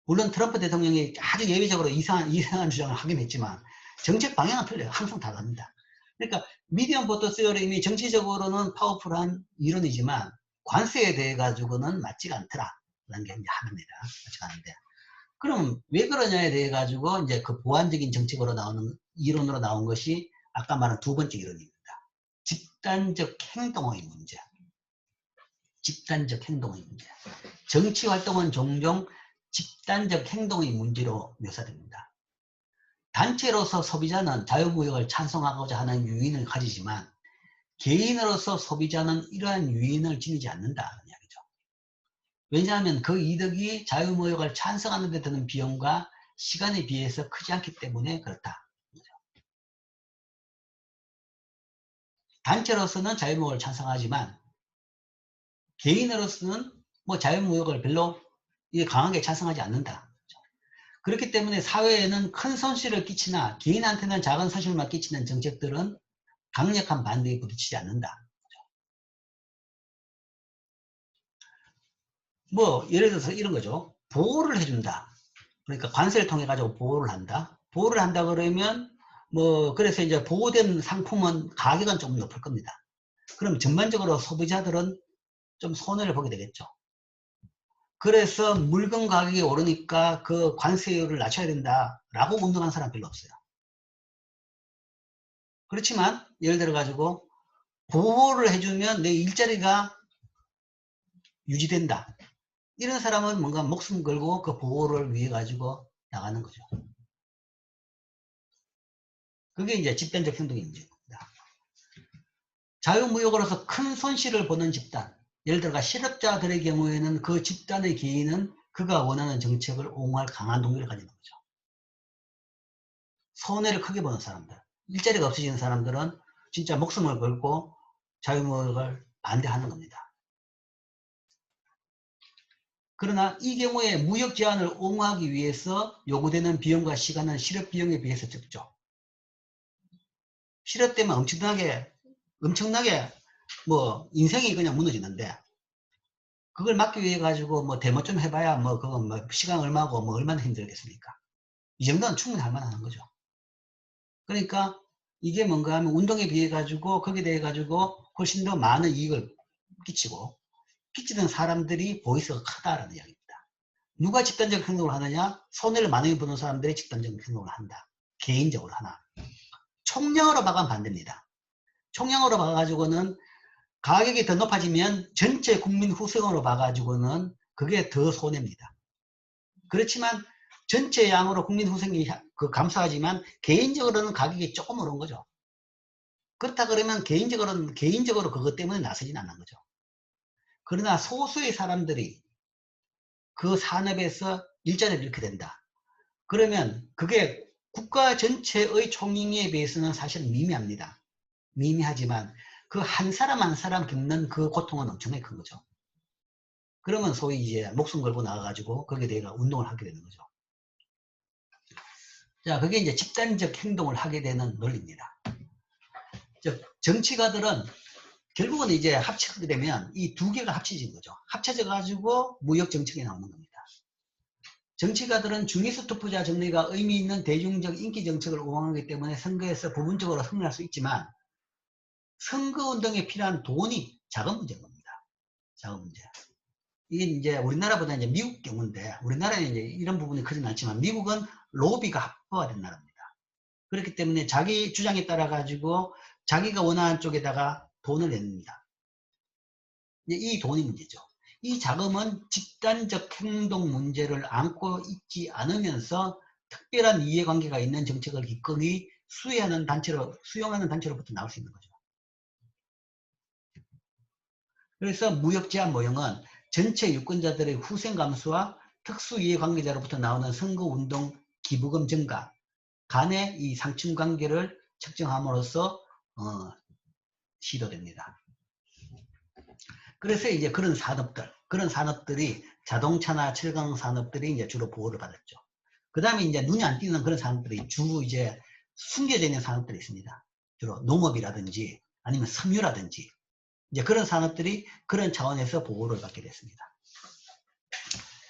물론 트럼프 대통령이 아주 예외적으로 이상한 주장을 하긴 했지만 정책 방향은 틀려요. 항상 다릅니다. 그러니까 미디엄 보터 세어림이 정치적으로는 파워풀한 이론이지만 관세에 대해 가지고는 맞지가 않더라라는 게 이제 하나입니다. 맞지가 않은데 그럼 왜 그러냐에 대해 가지고 이제 그 보완적인 정책으로 나오는 이론으로 나온 것이 아까 말한 두 번째 이론입니다. 집단적 행동의 문제. 집단적 행동의 문제. 정치 활동은 종종 집단적 행동의 문제로 묘사됩니다. 단체로서 소비자는 자유무역을 찬성하고자 하는 유인을 가지지만 개인으로서 소비자는 이러한 유인을 지니지 않는다는 이야기죠. 왜냐하면 그 이득이 자유무역을 찬성하는 데 드는 비용과 시간에 비해서 크지 않기 때문에 그렇다. 단체로서는 자유무역을 찬성하지만 개인으로서는 뭐 자유무역을 별로 강하게 찬성하지 않는다. 그렇기 때문에 사회에는 큰 손실을 끼치나 개인한테는 작은 손실만 끼치는 정책들은 강력한 반대에 부딪히지 않는다. 뭐 예를 들어서 이런 거죠. 보호를 해준다. 그러니까 관세를 통해 가지고 보호를 한다. 보호를 한다 그러면 뭐 그래서 이제 보호된 상품은 가격은 좀 높을 겁니다. 그럼 전반적으로 소비자들은 좀 손해를 보게 되겠죠. 그래서 물건 가격이 오르니까 그 관세율을 낮춰야 된다라고 운동하는 사람 별로 없어요. 그렇지만 예를 들어 가지고 보호를 해주면 내 일자리가 유지된다. 이런 사람은 뭔가 목숨 걸고 그 보호를 위해 가지고 나가는 거죠. 그게 이제 집단적 행동의 문제입니다. 자유무역으로서 큰 손실을 보는 집단, 예를 들어 실업자들의 경우에는 그 집단의 개인은 그가 원하는 정책을 옹호할 강한 동기를 가지는 거죠. 손해를 크게 보는 사람들, 일자리가 없어지는 사람들은 진짜 목숨을 걸고 자유무역을 반대하는 겁니다. 그러나 이 경우에 무역 제한을 옹호하기 위해서 요구되는 비용과 시간은 실업 비용에 비해서 적죠. 실업 때문에 엄청나게 뭐 인생이 그냥 무너지는데 그걸 막기 위해 가지고 뭐 데모 좀 해봐야 뭐 그거 뭐 시간 얼마고 뭐 얼마나 힘들겠습니까? 이 정도는 충분히 할 만한 거죠. 그러니까 이게 뭔가 하면 운동에 비해 가지고 거기에 대해 가지고 훨씬 더 많은 이익을 끼치고 끼치는 사람들이 보이스가 크다라는 이야기입니다. 누가 집단적 행동을 하느냐? 손해를 많이 보는 사람들이 집단적 행동을 한다. 개인적으로 하나. 총량으로 봐가면 반대입니다. 총량으로 봐가지고는 가격이 더 높아지면 전체 국민 후생으로 봐가지고는 그게 더 손해입니다. 그렇지만 전체 양으로 국민 후생이 감소하지만 개인적으로는 가격이 조금 오른 거죠. 그렇다 그러면 개인적으로 그것 때문에 나서진 않는 거죠. 그러나 소수의 사람들이 그 산업에서 일자리를 잃게 된다. 그러면 그게 국가 전체의 총익에 비해서는 사실 미미합니다. 미미하지만 그 한 사람 한 사람 겪는 그 고통은 엄청나게 큰 거죠. 그러면 소위 이제 목숨 걸고 나가가지고 거기에 대해 운동을 하게 되는 거죠. 자, 그게 이제 집단적 행동을 하게 되는 논리입니다. 즉, 정치가들은 결국은 이제 합치게 되면 이 두 개가 합쳐진 거죠. 합쳐져 가지고 무역 정책이 나오는 겁니다. 정치가들은 중위수 투표자 정리가 의미 있는 대중적 인기 정책을 옹호하기 때문에 선거에서 부분적으로 승리할 수 있지만 선거운동에 필요한 돈이 작은 문제인 겁니다. 작은 문제. 이게 이제 우리나라보다 이제 미국 경우인데 우리나라는 이제 이런 부분이 크진 않지만 미국은 로비가 합법화된 나라입니다. 그렇기 때문에 자기 주장에 따라 가지고 자기가 원하는 쪽에다가 돈을 냅니다. 이 돈이 문제죠. 이 자금은 집단적 행동 문제를 안고 있지 않으면서 특별한 이해관계가 있는 정책을 기꺼이 수용하는 단체로부터 나올 수 있는 거죠. 그래서 무역제한 모형은 전체 유권자들의 후생 감수와 특수 이해관계자로부터 나오는 선거운동 기부금 증가 간의 이 상충관계를 측정함으로써 시도됩니다. 그래서 이제 그런 산업들이 자동차나 철강 산업들이 이제 주로 보호를 받았죠. 그 다음에 이제 눈이 안 띄는 그런 산업들이 주로 이제 숨겨져 있는 산업들이 있습니다. 주로 농업이라든지 아니면 섬유라든지 이제 그런 산업들이 그런 차원에서 보호를 받게 됐습니다.